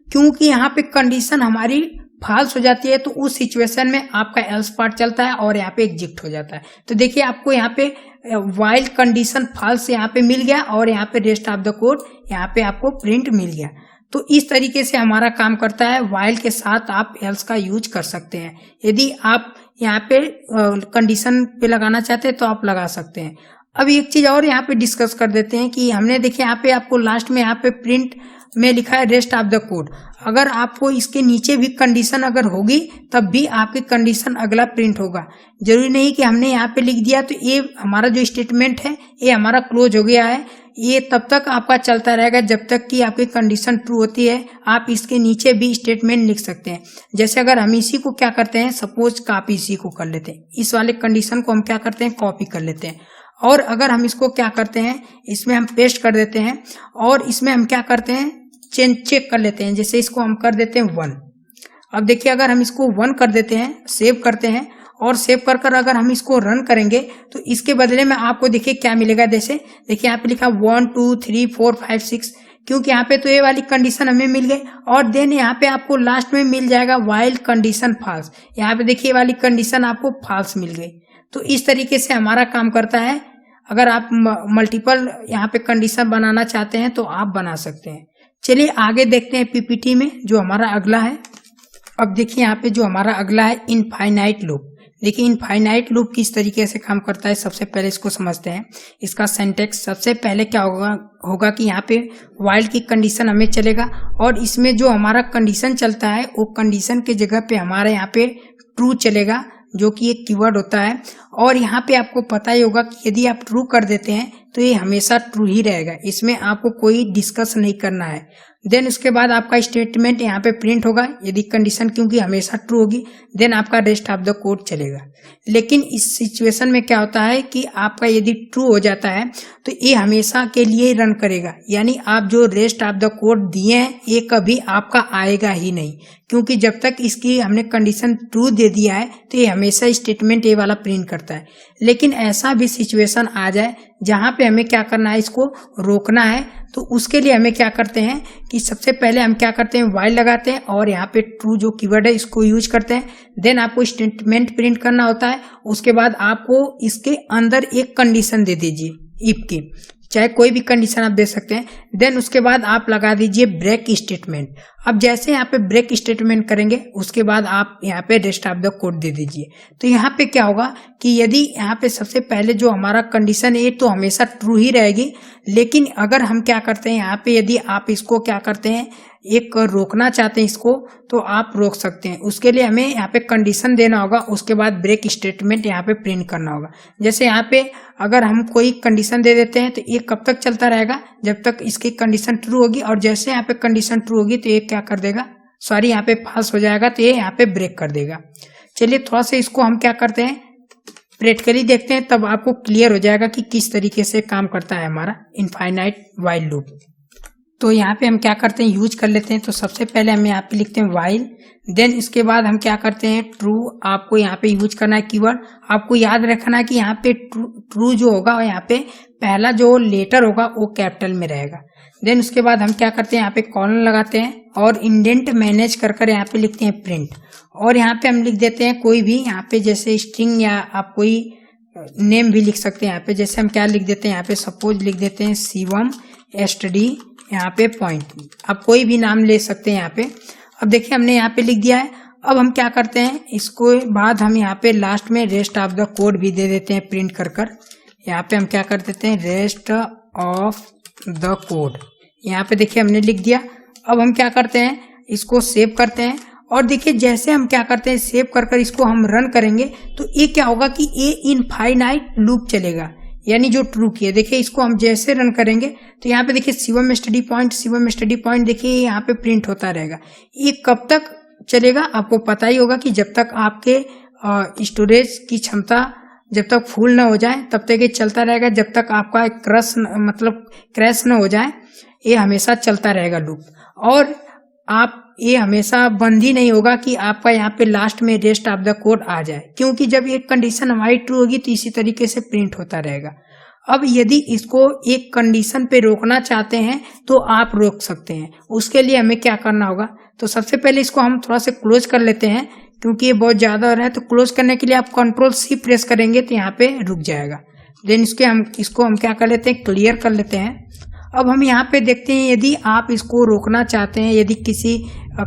क्योंकि यहाँ पे कंडीशन हमारी फॉल्स हो जाती है, तो उस सिचुएशन में आपका एल्स पार्ट चलता है और यहाँ पे एग्जिट हो जाता है। तो देखिए आपको यहाँ पे व्हाइल कंडीशन फॉल्स यहाँ पे मिल गया और यहाँ पे रेस्ट ऑफ द कोड यहाँ पे आपको प्रिंट मिल गया। तो इस तरीके से हमारा काम करता है। व्हाइल के साथ आप एल्स का यूज कर सकते हैं। यदि आप यहाँ पे कंडीशन पे लगाना चाहते हैं तो आप लगा सकते हैं। अब एक चीज और यहाँ पे डिस्कस कर देते हैं कि हमने देखिए यहाँ पे आपको लास्ट में यहाँ पे प्रिंट में लिखा है रेस्ट ऑफ द कोड। अगर आपको इसके नीचे भी कंडीशन अगर होगी तब भी आपकी कंडीशन अगला प्रिंट होगा। जरूरी नहीं कि हमने यहाँ पे लिख दिया तो ये हमारा जो स्टेटमेंट है ये हमारा क्लोज हो गया है। ये तब तक आपका चलता रहेगा जब तक कि आपकी कंडीशन ट्रू होती है। आप इसके नीचे भी स्टेटमेंट लिख सकते हैं। जैसे अगर हम इसी को क्या करते हैं, सपोज कॉपी इसी को कर लेते हैं, इस वाले कंडीशन को हम क्या करते हैं, कॉपी कर लेते हैं। और अगर हम इसको क्या करते हैं, इसमें हम पेस्ट कर देते हैं और इसमें हम क्या करते हैं, चेक कर लेते हैं। जैसे इसको हम कर देते हैं 1। अब देखिए अगर हम इसको 1 कर देते हैं, सेव करते हैं और सेव कर अगर हम इसको रन करेंगे तो इसके बदले में आपको देखिए क्या मिलेगा। जैसे देखिए यहाँ पे लिखा 1 2 3 4 5 6, क्योंकि यहाँ पे तो ये वाली कंडीशन हमें मिल गई। और देन यहाँ पे आपको लास्ट में मिल जाएगा वाइल कंडीशन फॉल्स। यहाँ पे देखिए वाली कंडीशन आपको फॉल्स मिल गई। तो इस तरीके से हमारा काम करता है। अगर आप मल्टीपल यहाँ पे कंडीशन बनाना चाहते हैं तो आप बना सकते हैं। चलिए आगे देखते हैं पीपीटी में जो हमारा अगला है। अब देखिए यहाँ पे जो हमारा अगला है इनफाइनाइट लूप। देखिए इनफाइनाइट लूप किस तरीके से काम करता है, सबसे पहले इसको समझते हैं। इसका सिंटैक्स सबसे पहले क्या होगा कि यहाँ पे वाइल की कंडीशन हमें चलेगा और इसमें जो हमारा कंडीशन चलता है वो कंडीशन के जगह पे हमारे यहाँ पे ट्रू चलेगा, जो कि एक कीवर्ड होता है। और यहाँ पे आपको पता ही होगा कि यदि आप ट्रू कर देते हैं तो ये हमेशा ट्रू ही रहेगा, इसमें आपको कोई डिस्कस नहीं करना है। देन उसके बाद आपका स्टेटमेंट यहाँ पे प्रिंट होगा यदि कंडीशन क्योंकि हमेशा ट्रू होगी। देन आपका रेस्ट ऑफ द कोड चलेगा। लेकिन इस सिचुएशन में क्या होता है कि आपका यदि ट्रू हो जाता है तो ये हमेशा के लिए रन करेगा, यानी आप जो रेस्ट ऑफ द कोड दिए हैं ये कभी आपका आएगा ही नहीं, क्योंकि जब तक इसकी हमने कंडीशन ट्रू दे दिया है तो ये हमेशा स्टेटमेंट ये वाला प्रिंट करता है। लेकिन ऐसा भी सिचुएशन आ जाए जहाँ पे हमें क्या करना है, इसको रोकना है, तो उसके लिए हमें क्या करते हैं कि सबसे पहले हम क्या करते हैं वाइल लगाते हैं और यहाँ पे ट्रू जो कीवर्ड है इसको यूज करते हैं। देन आपको स्टेटमेंट प्रिंट करना होता है। उसके बाद आपको इसके अंदर एक कंडीशन दे दीजिए इफ की, चाहे कोई भी कंडीशन आप दे सकते हैं। देन उसके बाद आप लगा दीजिए ब्रेक स्टेटमेंट। अब जैसे यहाँ पे ब्रेक स्टेटमेंट करेंगे उसके बाद आप यहाँ पे रेस्ट ऑफ द कोड दे दीजिए। तो यहाँ पे क्या होगा कि यदि यहाँ पे सबसे पहले जो हमारा कंडीशन है तो हमेशा ट्रू ही रहेगी, लेकिन अगर हम क्या करते हैं यहाँ पे यदि आप इसको क्या करते हैं एक रोकना चाहते हैं इसको तो आप रोक सकते हैं। उसके लिए हमें यहाँ पे कंडीशन देना होगा, उसके बाद ब्रेक स्टेटमेंट यहाँ पे प्रिंट करना होगा। जैसे यहाँ पे अगर हम कोई कंडीशन दे देते हैं तो ये कब तक चलता रहेगा, जब तक इसकी कंडीशन ट्रू होगी। और जैसे यहाँ पे कंडीशन ट्रू होगी तो ये क्या कर देगा, सॉरी यहाँ पे फॉल्स हो जाएगा तो ये यहाँ पे ब्रेक कर देगा। चलिए थोड़ा सा इसको हम क्या करते हैं प्रैक्टिकली देखते हैं, तब आपको क्लियर हो जाएगा कि किस तरीके से काम करता है हमारा इनफाइनाइट वाइल लूप। तो यहाँ पे हम क्या करते हैं यूज कर लेते हैं। तो सबसे पहले हम यहाँ पे लिखते हैं वाइल, देन इसके बाद हम क्या करते हैं ट्रू। आपको यहाँ पे यूज करना है कीवर्ड। आपको याद रखना है कि यहाँ पे ट्रू जो होगा और यहाँ पे पहला जो लेटर होगा वो कैपिटल में रहेगा। देन उसके बाद हम क्या करते हैं यहाँ पे कॉलन लगाते हैं और इंडेंट मैनेज कर यहाँ पे लिखते हैं प्रिंट। और यहाँ पे हम लिख देते हैं कोई भी यहाँ पे जैसे स्ट्रिंग या आप कोई नेम भी लिख सकते हैं। यहाँ पे जैसे हम क्या लिख देते हैं यहाँ पे सपोज लिख देते हैं शिवम स्टडी यहाँ पे पॉइंट, आप कोई भी नाम ले सकते हैं यहाँ पे। अब देखिए हमने यहाँ पे लिख दिया है। अब हम क्या करते हैं इसको बाद हम यहाँ पे लास्ट में रेस्ट ऑफ द कोड भी दे देते हैं प्रिंट कर यहाँ पे हम क्या कर देते हैं रेस्ट ऑफ द कोड। यहाँ पे देखिए हमने लिख दिया। अब हम क्या करते हैं इसको सेव करते हैं और देखिए जैसे हम क्या करते हैं सेव कर इसको हम रन करेंगे तो ये क्या होगा कि ये इनफाइनाइट लूप चलेगा, यानी जो ट्रू की है। देखिए इसको हम जैसे रन करेंगे तो यहाँ पे देखिए शिवम स्टडी पॉइंट देखिए यहाँ पे प्रिंट होता रहेगा। ये कब तक चलेगा आपको पता ही होगा कि जब तक आपके स्टोरेज की क्षमता जब तक फुल ना हो जाए तब तक ये चलता रहेगा, जब तक आपका क्रैश ना हो जाए ये हमेशा चलता रहेगा लूप। और आप ये हमेशा बंद ही नहीं होगा कि आपका यहाँ पे लास्ट में रेस्ट ऑफ द कोड आ जाए, क्योंकि जब एक कंडीशन हमारी ट्रू होगी तो इसी तरीके से प्रिंट होता रहेगा। अब यदि इसको एक कंडीशन पे रोकना चाहते हैं तो आप रोक सकते हैं। उसके लिए हमें क्या करना होगा, तो सबसे पहले इसको हम थोड़ा सा क्लोज कर लेते हैं क्योंकि ये बहुत ज्यादा हो रहा है। तो क्लोज करने के लिए आप Ctrl+C प्रेस करेंगे तो यहाँ पे रुक जाएगा। देन इसको हम क्या कर लेते हैं क्लियर कर लेते हैं। अब हम यहाँ पे देखते हैं यदि आप इसको रोकना चाहते हैं यदि किसी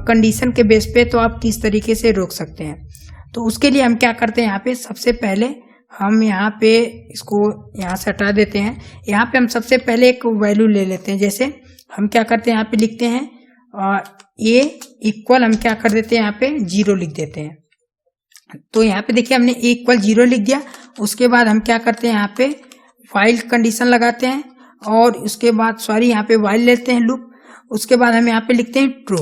कंडीशन के बेस पे तो आप किस तरीके से रोक सकते हैं। तो उसके लिए हम क्या करते हैं यहाँ पे सबसे पहले हम यहाँ पे इसको यहाँ से हटा देते हैं। यहाँ पे हम सबसे पहले एक वैल्यू ले लेते हैं। जैसे हम क्या करते हैं यहाँ पे लिखते हैं ए इक्वल हम क्या कर देते हैं यहाँ पे 0 लिख देते हैं। तो यहाँ पे देखिए हमने ए इक्वल 0 लिख दिया। उसके बाद हम क्या करते हैं यहाँ पे वाइल कंडीशन लगाते हैं और उसके बाद यहाँ पे वाइल लेते हैं लूप। उसके बाद हम यहाँ पे लिखते हैं ट्रू।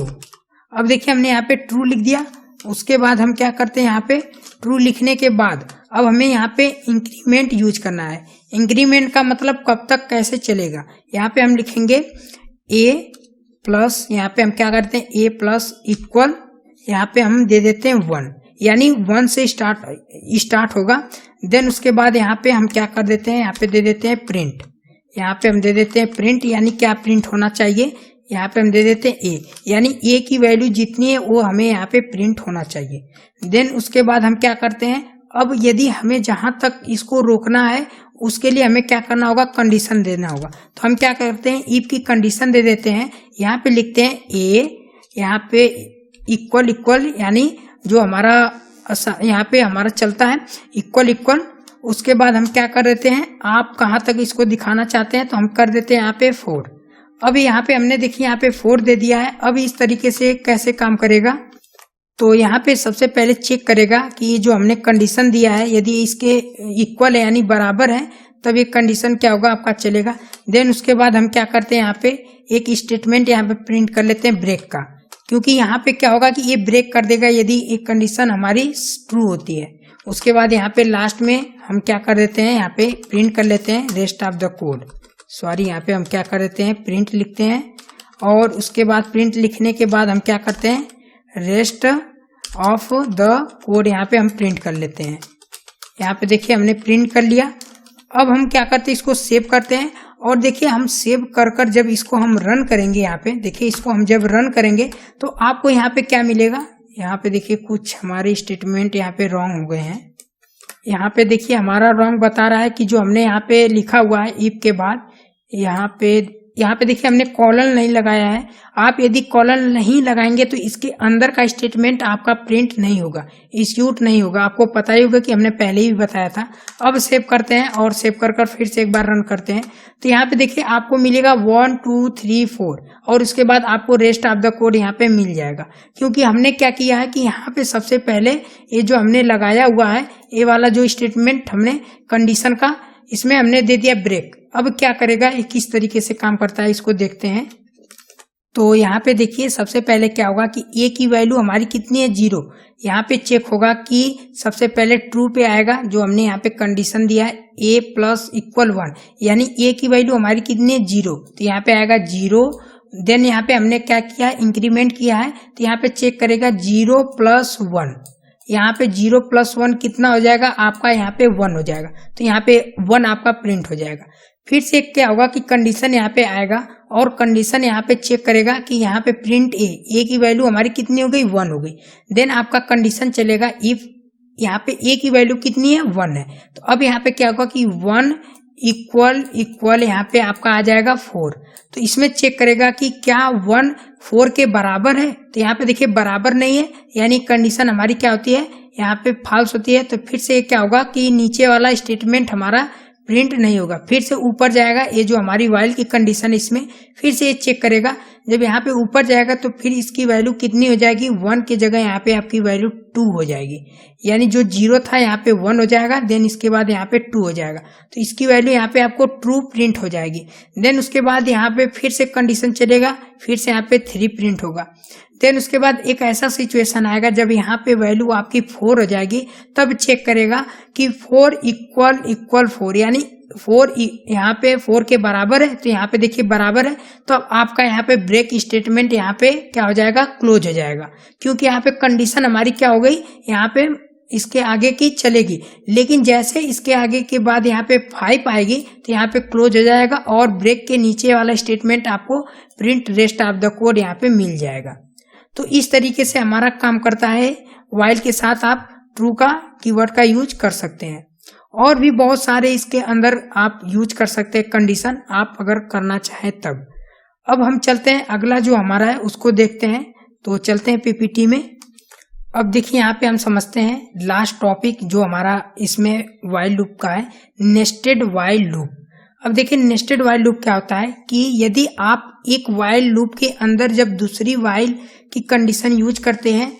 अब देखिए हमने यहाँ पे ट्रू लिख दिया। उसके बाद हम क्या करते हैं यहाँ पे ट्रू लिखने के बाद अब हमें यहाँ पे इंक्रीमेंट यूज करना है। इंक्रीमेंट का मतलब कब तक कैसे चलेगा, यहाँ पे हम लिखेंगे ए प्लस, यहाँ पे हम क्या करते हैं ए प्लस इक्वल, यहाँ पे हम दे देते हैं 1, यानी 1 से स्टार्ट होगा। देन उसके बाद यहाँ पे हम क्या कर देते हैं यहाँ पे दे देते हैं प्रिंट। यहाँ पे हम दे देते हैं प्रिंट, यानी क्या प्रिंट होना चाहिए, यहाँ पे हम दे देते हैं ए, यानी ए की वैल्यू जितनी है वो हमें यहाँ पे प्रिंट होना चाहिए। देन उसके बाद हम क्या करते हैं, अब यदि हमें जहाँ तक इसको रोकना है उसके लिए हमें क्या करना होगा, कंडीशन देना होगा। तो हम क्या करते हैं, इफ की कंडीशन दे देते हैं, यहाँ पे लिखते हैं ए, यहाँ पे इक्वल इक्वल, यानी जो हमारा यहाँ पे हमारा चलता है इक्वल इक्वल। उसके बाद हम क्या कर देते हैं, आप कहाँ तक इसको दिखाना चाहते हैं तो हम कर देते हैं यहाँ पे 4। अब यहाँ पे हमने देखिए यहाँ पे 4 दे दिया है। अब इस तरीके से कैसे काम करेगा, तो यहाँ पे सबसे पहले चेक करेगा कि जो हमने कंडीशन दिया है यदि इसके इक्वल है यानी बराबर है तब ये कंडीशन क्या होगा आपका चलेगा। देन उसके बाद हम क्या करते हैं, यहाँ पे एक स्टेटमेंट यहाँ पे प्रिंट कर लेते हैं ब्रेक का, क्योंकि यहाँ पे क्या होगा कि ये ब्रेक कर देगा यदि एक कंडीशन हमारी ट्रू होती है। उसके बाद यहाँ पे लास्ट में हम क्या कर देते हैं, यहाँ पे प्रिंट कर लेते हैं rest of the code, sorry यहाँ पे हम क्या कर देते हैं प्रिंट लिखते हैं। और उसके बाद प्रिंट लिखने के बाद हम क्या करते हैं, रेस्ट ऑफ द कोड यहाँ पे हम प्रिंट कर लेते हैं। यहाँ पे देखिए हमने प्रिंट कर लिया। अब हम क्या करते हैं, इसको सेव करते हैं। और देखिए हम सेव कर जब इसको हम रन करेंगे, यहाँ पे देखिए इसको हम जब रन करेंगे तो आपको यहाँ पे क्या मिलेगा, यहाँ पे देखिए कुछ हमारे स्टेटमेंट यहाँ पे रॉन्ग हो गए हैं। यहाँ पे देखिए हमारा रॉन्ग बता रहा है कि जो हमने यहाँ पे लिखा हुआ है इफ के बाद, यहाँ पे देखिए हमने कॉलन नहीं लगाया है। आप यदि कॉलन नहीं लगाएंगे तो इसके अंदर का स्टेटमेंट आपका प्रिंट नहीं होगा, एग्जीक्यूट नहीं होगा। आपको पता ही होगा कि हमने पहले ही बताया था। अब सेव करते हैं और सेव कर फिर से एक बार रन करते हैं तो यहाँ पे देखिए आपको मिलेगा 1 2 3 4 और उसके बाद आपको रेस्ट ऑफ द कोड यहाँ पे मिल जाएगा। क्योंकि हमने क्या किया है कि यहाँ पे सबसे पहले ये जो हमने लगाया हुआ है ये वाला जो स्टेटमेंट हमने कंडीशन का, इसमें हमने दे दिया ब्रेक। अब क्या करेगा, ये किस तरीके से काम करता है इसको देखते हैं। तो यहाँ पे देखिए सबसे पहले क्या होगा कि ए की वैल्यू हमारी कितनी है, 0। यहाँ पे चेक होगा कि सबसे पहले ट्रू पे आएगा, जो हमने यहाँ पे कंडीशन दिया है a प्लस इक्वल 1, यानी ए की वैल्यू हमारी कितनी है, 0। तो यहाँ पे आएगा 0। देन यहाँ पे हमने क्या किया, इंक्रीमेंट किया है तो यहाँ पे चेक करेगा 0 प्लस 1, यहाँ पे 0 प्लस 1 कितना हो जाएगा आपका, यहाँ पे 1 हो जाएगा। तो यहाँ पे 1 आपका प्रिंट हो जाएगा। फिर से क्या होगा कि कंडीशन यहाँ पे आएगा और कंडीशन यहाँ पे चेक करेगा कि यहाँ पे प्रिंट ए की वैल्यू हमारी कितनी हो गई, 1 हो गई। देन आपका कंडीशन चलेगा इफ यहाँ पे ए की वैल्यू कितनी है, 1 है। तो अब यहाँ पे क्या होगा कि 1 इक्वल इक्वल यहाँ पे आपका आ जाएगा 4। तो इसमें चेक करेगा कि क्या 1 4 के बराबर है। तो यहाँ पे देखिए बराबर नहीं है, यानी कंडीशन हमारी क्या होती है, यहाँ पे फॉल्स होती है। तो फिर से क्या होगा कि नीचे वाला स्टेटमेंट हमारा प्रिंट नहीं होगा, फिर से ऊपर जाएगा। ये जो हमारी वाइल की कंडीशन इसमें फिर से ये चेक करेगा। जब यहाँ पे ऊपर जाएगा तो फिर इसकी वैल्यू कितनी हो जाएगी, 1 की जगह यहाँ पे आपकी वैल्यू 2 हो जाएगी, यानी जो 0 था यहाँ पे 1 हो जाएगा। देन इसके बाद यहाँ पे 2 हो जाएगा, तो इसकी वैल्यू यहाँ पे आपको ट्रू प्रिंट हो जाएगी। देन उसके बाद यहाँ पे फिर से कंडीशन चलेगा, फिर से यहाँ पे 3 प्रिंट होगा। देन उसके बाद एक ऐसा सिचुएशन आएगा जब यहाँ पे वैल्यू आपकी 4 हो जाएगी, तब चेक करेगा कि 4 इक्वल इक्वल 4, यानी 4 यहाँ पे 4 के बराबर है। तो यहाँ पे देखिए बराबर है, तो अब आपका यहाँ पे ब्रेक स्टेटमेंट यहाँ पे क्या हो जाएगा, क्लोज हो जाएगा। क्योंकि यहाँ पे कंडीशन हमारी क्या हो गई, यहाँ पे इसके आगे की चलेगी, लेकिन जैसे इसके आगे के बाद यहाँ पे 5 आएगी तो यहाँ पे क्लोज हो जाएगा और ब्रेक के नीचे वाला स्टेटमेंट आपको print rest of the code यहाँ पे मिल जाएगा। तो इस तरीके से हमारा काम करता है। व्हाइल के साथ आप ट्रू का कीवर्ड का यूज कर सकते हैं, और भी बहुत सारे इसके अंदर आप यूज कर सकते हैं कंडीशन, आप अगर करना चाहें तब। अब हम चलते हैं अगला जो हमारा है उसको देखते हैं। तो चलते हैं पीपीटी में। अब देखिए यहाँ पे हम समझते हैं लास्ट टॉपिक जो हमारा इसमें व्हाइल लूप का है, नेस्टेड व्हाइल लूप। अब देखिए नेस्टेड व्हाइल लूप क्या होता है कि यदि आप एक व्हाइल लूप के अंदर जब दूसरी व्हाइल की कंडीशन यूज करते हैं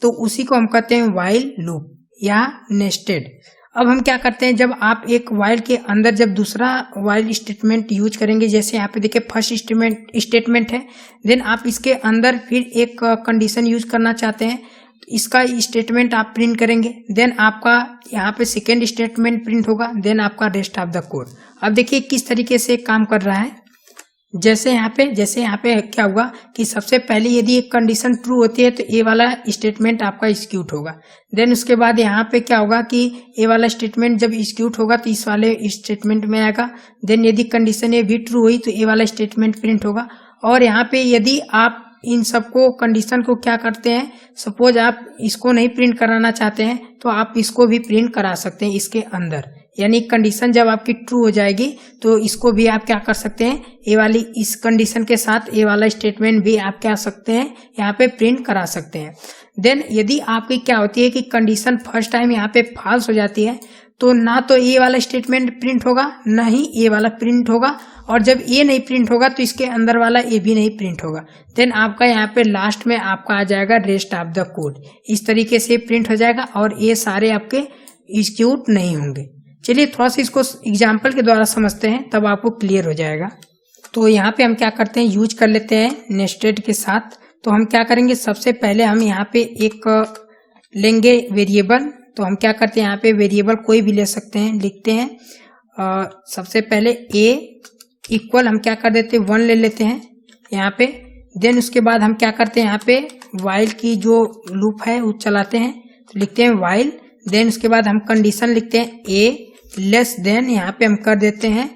तो उसी को हम कहते हैं व्हाइल लूप या नेस्टेड। अब हम क्या करते हैं, जब आप एक व्हाइल के अंदर जब दूसरा व्हाइल स्टेटमेंट यूज करेंगे, जैसे यहाँ पे देखिए फर्स्ट स्टेटमेंट है, देन आप इसके अंदर फिर एक कंडीशन यूज करना चाहते हैं, इसका स्टेटमेंट आप प्रिंट करेंगे। देन आपका यहाँ पे सेकेंड स्टेटमेंट प्रिंट होगा, देन आपका रेस्ट ऑफ द कोड। अब देखिए किस तरीके से काम कर रहा है। जैसे यहाँ पे क्या होगा कि सबसे पहले यदि एक कंडीशन ट्रू होती है तो ए वाला स्टेटमेंट आपका एग्जीक्यूट होगा। देन उसके बाद यहाँ पे क्या होगा कि ए वाला स्टेटमेंट जब एग्जीक्यूट होगा तो इस वाले स्टेटमेंट में आएगा। देन यदि कंडीशन ए भी ट्रू हुई तो ए वाला स्टेटमेंट प्रिंट होगा। और यहाँ पे यदि आप इन सबको कंडीशन को क्या करते हैं, सपोज आप इसको नहीं प्रिंट कराना चाहते हैं तो आप इसको भी प्रिंट करा सकते हैं इसके अंदर। यानी कंडीशन जब आपकी ट्रू हो जाएगी तो इसको भी आप क्या कर सकते हैं, ए वाली इस कंडीशन के साथ ए वाला स्टेटमेंट भी आप क्या सकते हैं यहाँ पे प्रिंट करा सकते हैं। देन यदि आपकी क्या होती है कि कंडीशन फर्स्ट टाइम यहाँ पे फॉल्स हो जाती है तो ना तो ए वाला स्टेटमेंट प्रिंट होगा ना ही ए वाला प्रिंट होगा, और जब ए नहीं प्रिंट होगा तो इसके अंदर वाला ए भी नहीं प्रिंट होगा। देन आपका यहाँ पे लास्ट में आपका आ जाएगा रेस्ट ऑफ द कोड। इस तरीके से प्रिंट हो जाएगा और ये सारे आपके एग्जीक्यूट नहीं होंगे। चलिए थोड़ा सा इसको एग्जाम्पल के द्वारा समझते हैं तब आपको क्लियर हो जाएगा। तो यहाँ पे हम क्या करते हैं, यूज कर लेते हैं नेस्टेड के साथ। तो हम क्या करेंगे, सबसे पहले हम यहाँ पे एक लेंगे वेरिएबल। तो हम क्या करते हैं, यहाँ पे वेरिएबल कोई भी ले सकते हैं, लिखते हैं सबसे पहले ए इक्वल हम क्या कर देते हैं 1 ले लेते हैं यहाँ पे। देन उसके बाद हम क्या करते हैं, यहाँ पे वाइल की जो लूप है वो चलाते हैं, तो लिखते हैं वाइल। देन उसके बाद हम कंडीशन लिखते हैं ए लेस देन, यहाँ पे हम कर देते हैं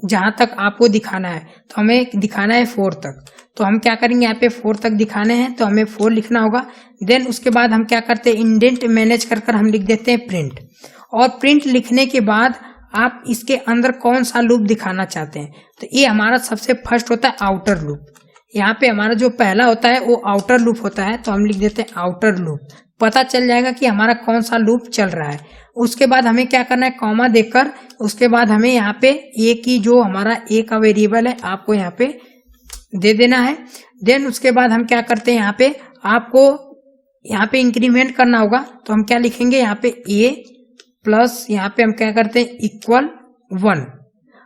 जहां तक आपको दिखाना है, तो हमें दिखाना है 4 तक। तो हम क्या करेंगे, यहाँ पे 4 तक दिखाने हैं तो हमें 4 लिखना होगा। देन उसके बाद हम क्या करते हैं, इंडेंट मैनेज कर हम लिख देते हैं प्रिंट। और प्रिंट लिखने के बाद आप इसके अंदर कौन सा लूप दिखाना चाहते हैं, तो ये हमारा सबसे फर्स्ट होता है आउटर लूप। यहाँ पे हमारा जो पहला होता है वो आउटर लूप होता है, तो हम लिख देते हैं आउटर लूप। पता चल जाएगा कि हमारा कौन सा लूप चल रहा है। उसके बाद हमें क्या करना है, कॉमा देकर उसके बाद हमें यहाँ पे ए की जो हमारा ए का वेरिएबल है आपको यहाँ पे दे देना है। देन उसके बाद हम क्या करते हैं, यहाँ पे आपको यहाँ पे इंक्रीमेंट करना होगा, तो हम क्या लिखेंगे यहाँ पे ए प्लस यहाँ पे हम क्या करते हैं इक्वल 1।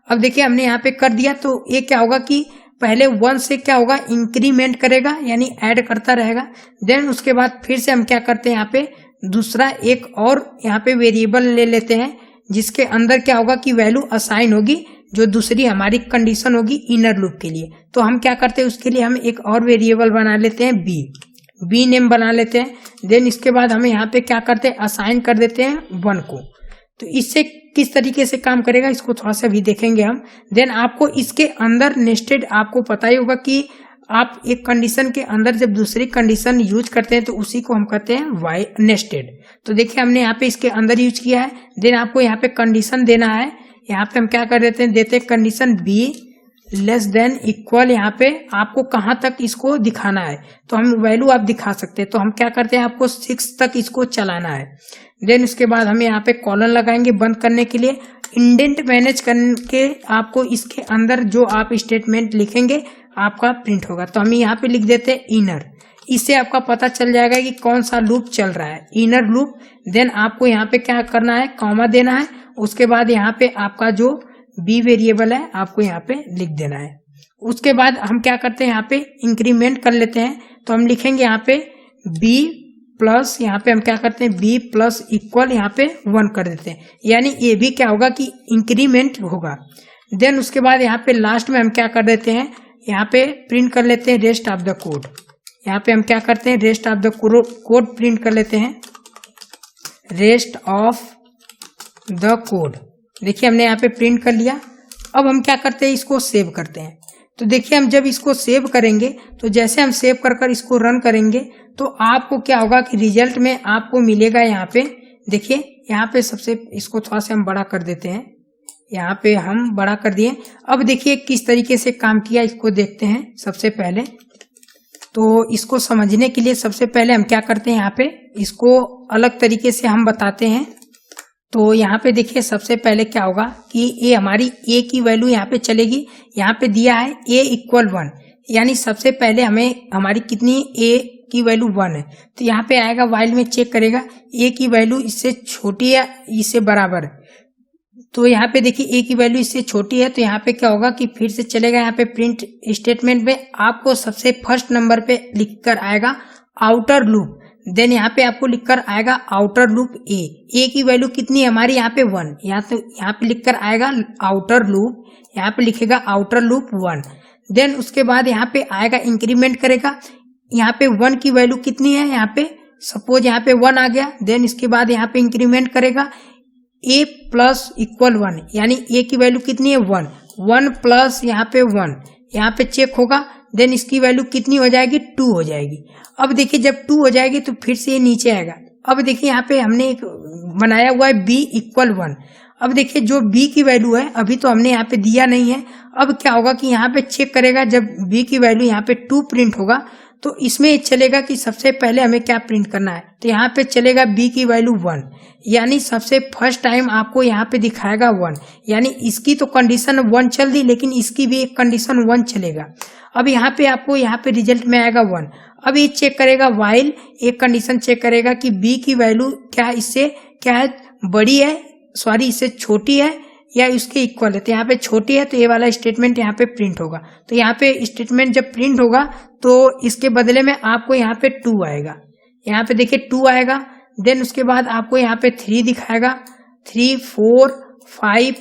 अब देखिए हमने यहाँ पे कर दिया, तो ये क्या होगा कि पहले 1 से क्या होगा इंक्रीमेंट करेगा यानी ऐड करता रहेगा। देन उसके बाद फिर से हम क्या करते हैं, यहाँ पे दूसरा एक और यहाँ पे वेरिएबल ले लेते हैं जिसके अंदर क्या होगा कि वैल्यू असाइन होगी जो दूसरी हमारी कंडीशन होगी इनर लूप के लिए। तो हम क्या करते हैं, उसके लिए हम एक और वेरिएबल बना लेते हैं बी नेम बना लेते हैं। देन इसके बाद हमें यहाँ पे क्या करते हैं, असाइन कर देते हैं 1 को। तो इससे किस तरीके से काम करेगा इसको थोड़ा सा भी देखेंगे हम। देन आपको इसके अंदर नेस्टेड, आपको पता ही होगा कि आप एक कंडीशन के अंदर जब दूसरी कंडीशन यूज करते हैं तो उसी को हम कहते हैं वाई नेस्टेड। तो देखिए हमने यहाँ पे इसके अंदर यूज किया है। देन आपको यहाँ पे कंडीशन देना है, यहाँ पे हम क्या कर देते हैं, देते हैं condition be less than equal. यहाँ पे आपको कहाँ तक इसको दिखाना है, तो हम वैल्यू आप दिखा सकते हैं। तो हम क्या करते हैं, आपको 6 तक इसको चलाना है। देन उसके बाद हम यहाँ पे कॉलन लगाएंगे बंद करने के लिए। इंडेंट मैनेज करके आपको इसके अंदर जो आप स्टेटमेंट लिखेंगे आपका प्रिंट होगा। तो हम यहाँ पे लिख देते हैं इनर। इससे आपका पता चल जाएगा कि कौन सा लूप चल रहा है, इनर लूप। देन आपको यहाँ पे क्या करना है, कॉमा देना है। उसके बाद यहाँ पे आपका जो बी वेरिएबल है आपको यहाँ पे लिख देना है। उसके बाद हम क्या करते हैं, यहाँ पे इंक्रीमेंट कर लेते हैं। तो हम लिखेंगे यहाँ पे बी प्लस, यहाँ पे हम क्या करते हैं बी प्लस इक्वल यहाँ पे 1 कर देते हैं, यानी ये भी क्या होगा कि इंक्रीमेंट होगा। देन उसके बाद यहाँ पे लास्ट में हम क्या कर देते हैं, यहाँ पे प्रिंट कर लेते हैं रेस्ट ऑफ द कोड। यहाँ पे हम क्या करते हैं, rest of the code print कर लेते हैं, रेस्ट ऑफ द कोड। देखिए हमने यहाँ पे प्रिंट कर लिया। अब हम क्या करते हैं, इसको सेव करते हैं। तो देखिए हम जब इसको सेव करेंगे तो जैसे हम सेव कर इसको रन करेंगे तो आपको क्या होगा कि रिजल्ट में आपको मिलेगा यहाँ पे, देखिए यहाँ पे सबसे इसको थोड़ा सा हम बड़ा कर देते हैं, यहाँ पे हम बड़ा कर दिए। अब देखिए किस तरीके से काम किया इसको देखते हैं। सबसे पहले तो इसको समझने के लिए सबसे पहले हम क्या करते हैं, यहाँ पे इसको अलग तरीके से हम बताते हैं। तो यहाँ पे देखिए सबसे पहले क्या होगा कि ये हमारी ए की वैल्यू यहाँ पे चलेगी। यहाँ पे दिया है ए इक्वल 1, यानी सबसे पहले हमें हमारी कितनी ए की वैल्यू 1 है। तो यहाँ पे आएगा वाइल में चेक करेगा ए की वैल्यू इससे छोटी है इससे बराबर है। तो यहाँ पे देखिए ए की वैल्यू इससे छोटी है, तो यहाँ पे क्या होगा कि फिर से चलेगा यहाँ पे प्रिंट स्टेटमेंट में आपको सबसे फर्स्ट नंबर पे लिख कर आएगा आउटर लूप। देन यहाँ पे आपको लिखकर आएगा आउटर लूप ए की वैल्यू कितनी है हमारी यहाँ पे 1, यहाँ पे लिखकर आएगा आउटर लूप, यहाँ पे लिखेगा आउटर लूप 1। देन उसके बाद यहाँ पे आएगा इंक्रीमेंट करेगा। यहाँ पे 1 की वैल्यू कितनी है, यहाँ पे सपोज यहाँ पे 1 आ गया। देन इसके बाद यहाँ पे इंक्रीमेंट करेगा a प्लस इक्वल 1, यानी a की वैल्यू कितनी है 1, 1 प्लस यहाँ पे 1, यहाँ पे चेक होगा। देन इसकी वैल्यू कितनी हो जाएगी 2 हो जाएगी। अब देखिए जब 2 हो जाएगी तो फिर से ये नीचे आएगा। अब देखिए यहाँ पे हमने एक बनाया हुआ है b इक्वल 1। अब देखिए जो b की वैल्यू है अभी तो हमने यहाँ पे दिया नहीं है। अब क्या होगा कि यहाँ पे चेक करेगा, जब b की वैल्यू यहाँ पे 2 प्रिंट होगा तो इसमें चलेगा कि सबसे पहले हमें क्या प्रिंट करना है, तो यहाँ पे चलेगा b की वैल्यू 1, यानी सबसे फर्स्ट टाइम आपको यहाँ पे दिखाएगा 1, यानी इसकी तो कंडीशन 1 चल दी लेकिन इसकी भी एक कंडीशन 1 चलेगा। अब यहाँ पे आपको यहाँ पे रिजल्ट में आएगा 1। अब ये चेक करेगा वाइल, एक कंडीशन चेक करेगा कि b की वैल्यू क्या इससे क्या है, बड़ी है, सॉरी इससे छोटी है या इसके इक्वल है। तो यहाँ पे छोटी है तो ये वाला स्टेटमेंट यहाँ पे प्रिंट होगा। तो यहाँ पे स्टेटमेंट जब प्रिंट होगा तो इसके बदले में आपको यहाँ पे 2 आएगा। यहाँ पे देखिए 2 आएगा। देन उसके बाद आपको यहाँ पे 3 दिखाएगा, 3, 4, 5,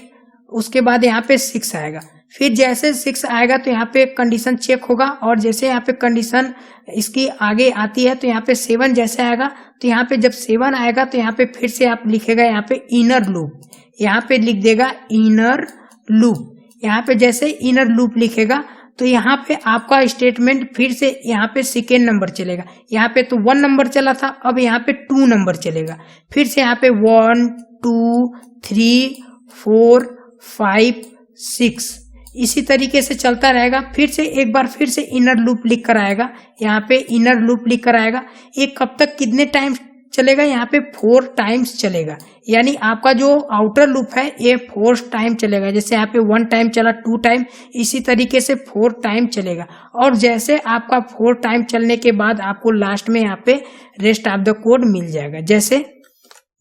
उसके बाद यहाँ पे 6 आएगा। फिर जैसे 6 आएगा तो यहाँ पे कंडीशन चेक होगा और जैसे यहाँ पे कंडीशन इसकी आगे आती है तो यहाँ पे 7 जैसे आएगा तो यहाँ पे जब 7 आएगा तो यहाँ पे फिर से आप लिखेगा यहाँ पे इनर लूप, यहाँ पे लिख देगा इनर लूप। यहाँ पे जैसे इनर लूप लिखेगा तो यहाँ पे आपका स्टेटमेंट फिर से यहाँ पे सेकेंड नंबर चलेगा। यहाँ पे तो 1 नंबर चला था, अब यहाँ पे 2 नंबर चलेगा। फिर से यहाँ पे 1, 2, 3, 4, 5, 6 इसी तरीके से चलता रहेगा। फिर से एक बार फिर से इनर लूप लिख कर आएगा, यहाँ पे इनर लूप लिख कर आएगा। ये कब तक कितने टाइम चलेगा, यहाँ पे 4 टाइम्स चलेगा, यानी आपका जो आउटर लूप है ये 4 टाइम चलेगा। जैसे यहाँ पे 1 टाइम चला, 2 टाइम, इसी तरीके से 4 टाइम चलेगा। और जैसे आपका 4 टाइम चलने के बाद आपको लास्ट में यहाँ पे रेस्ट ऑफ द कोड मिल जाएगा।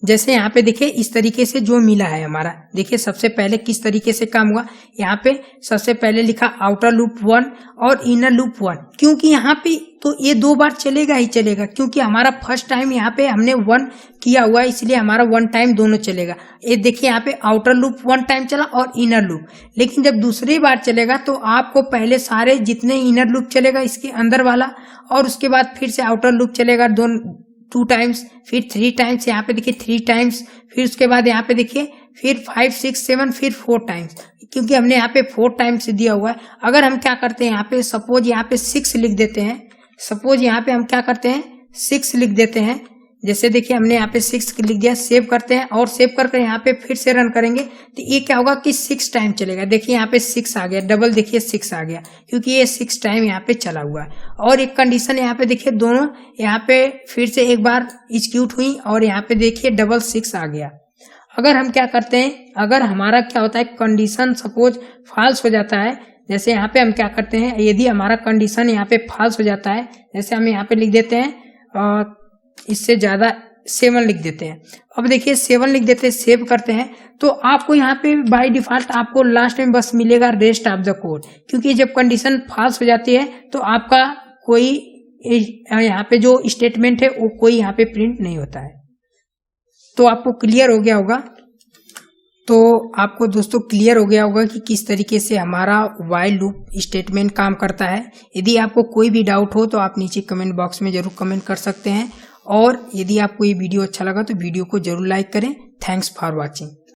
जैसे यहाँ पे देखिए इस तरीके से जो मिला है हमारा, देखिए सबसे पहले किस तरीके से काम हुआ। यहाँ पे सबसे पहले लिखा आउटर लूप 1 और इनर लूप 1, क्योंकि यहाँ पे तो ये 2 बार चलेगा ही चलेगा, क्योंकि हमारा फर्स्ट टाइम यहाँ पे हमने 1 किया हुआ है इसलिए हमारा 1 टाइम दोनों चलेगा। ये देखिए यहाँ पे आउटर लूप 1 टाइम चला और इनर लूप, लेकिन जब दूसरी बार चलेगा तो आपको पहले सारे जितने इनर लूप चलेगा इसके अंदर वाला, और उसके बाद फिर से आउटर लूप चलेगा 2 टाइम्स, फिर 3 टाइम्स, यहाँ पे देखिए 3 टाइम्स, फिर उसके बाद यहाँ पे देखिए फिर 5, 6, 7, फिर 4 टाइम्स, क्योंकि हमने यहाँ पे 4 टाइम्स दिया हुआ है। अगर हम क्या करते हैं यहाँ पे सपोज यहाँ पे 6 लिख देते हैं, सपोज यहाँ पे हम क्या करते हैं 6 लिख देते हैं। जैसे देखिए हमने यहाँ पे 6 लिख दिया, सेव करते हैं और सेव करके यहाँ पे फिर से रन करेंगे तो ये क्या होगा कि 6 टाइम चलेगा। देखिए यहाँ पे 6 आ गया, डबल देखिए 6 आ गया, क्योंकि ये 6 टाइम यहाँ पे चला हुआ है। और एक कंडीशन यहाँ पे देखिए दोनों यहाँ पे फिर से एक बार एग्जीक्यूट हुई और यहाँ पे देखिए डबल 6 आ गया। अगर हम क्या करते हैं, अगर हमारा क्या होता है कंडीशन सपोज फॉल्स हो जाता है, जैसे यहाँ पे हम क्या करते हैं, यदि हमारा कंडीशन यहाँ पे फॉल्स हो जाता है, जैसे हम यहाँ पे लिख देते हैं इससे ज्यादा 7 लिख देते हैं। अब देखिए 7 लिख देते हैं, सेव करते हैं, तो आपको यहाँ पे बाय डिफॉल्ट आपको लास्ट में बस मिलेगा रेस्ट ऑफ द कोड, क्योंकि जब कंडीशन फॉल्स हो जाती है तो आपका कोई यहाँ पे जो स्टेटमेंट है वो कोई यहाँ पे प्रिंट नहीं होता है। तो आपको क्लियर हो गया होगा। तो आपको दोस्तों क्लियर हो गया होगा कि किस तरीके से हमारा व्हाइल लूप स्टेटमेंट काम करता है। यदि आपको कोई भी डाउट हो तो आप नीचे कमेंट बॉक्स में जरूर कमेंट कर सकते हैं, और यदि आपको ये वीडियो अच्छा लगा तो वीडियो को जरूर लाइक करें। Thanks for watching.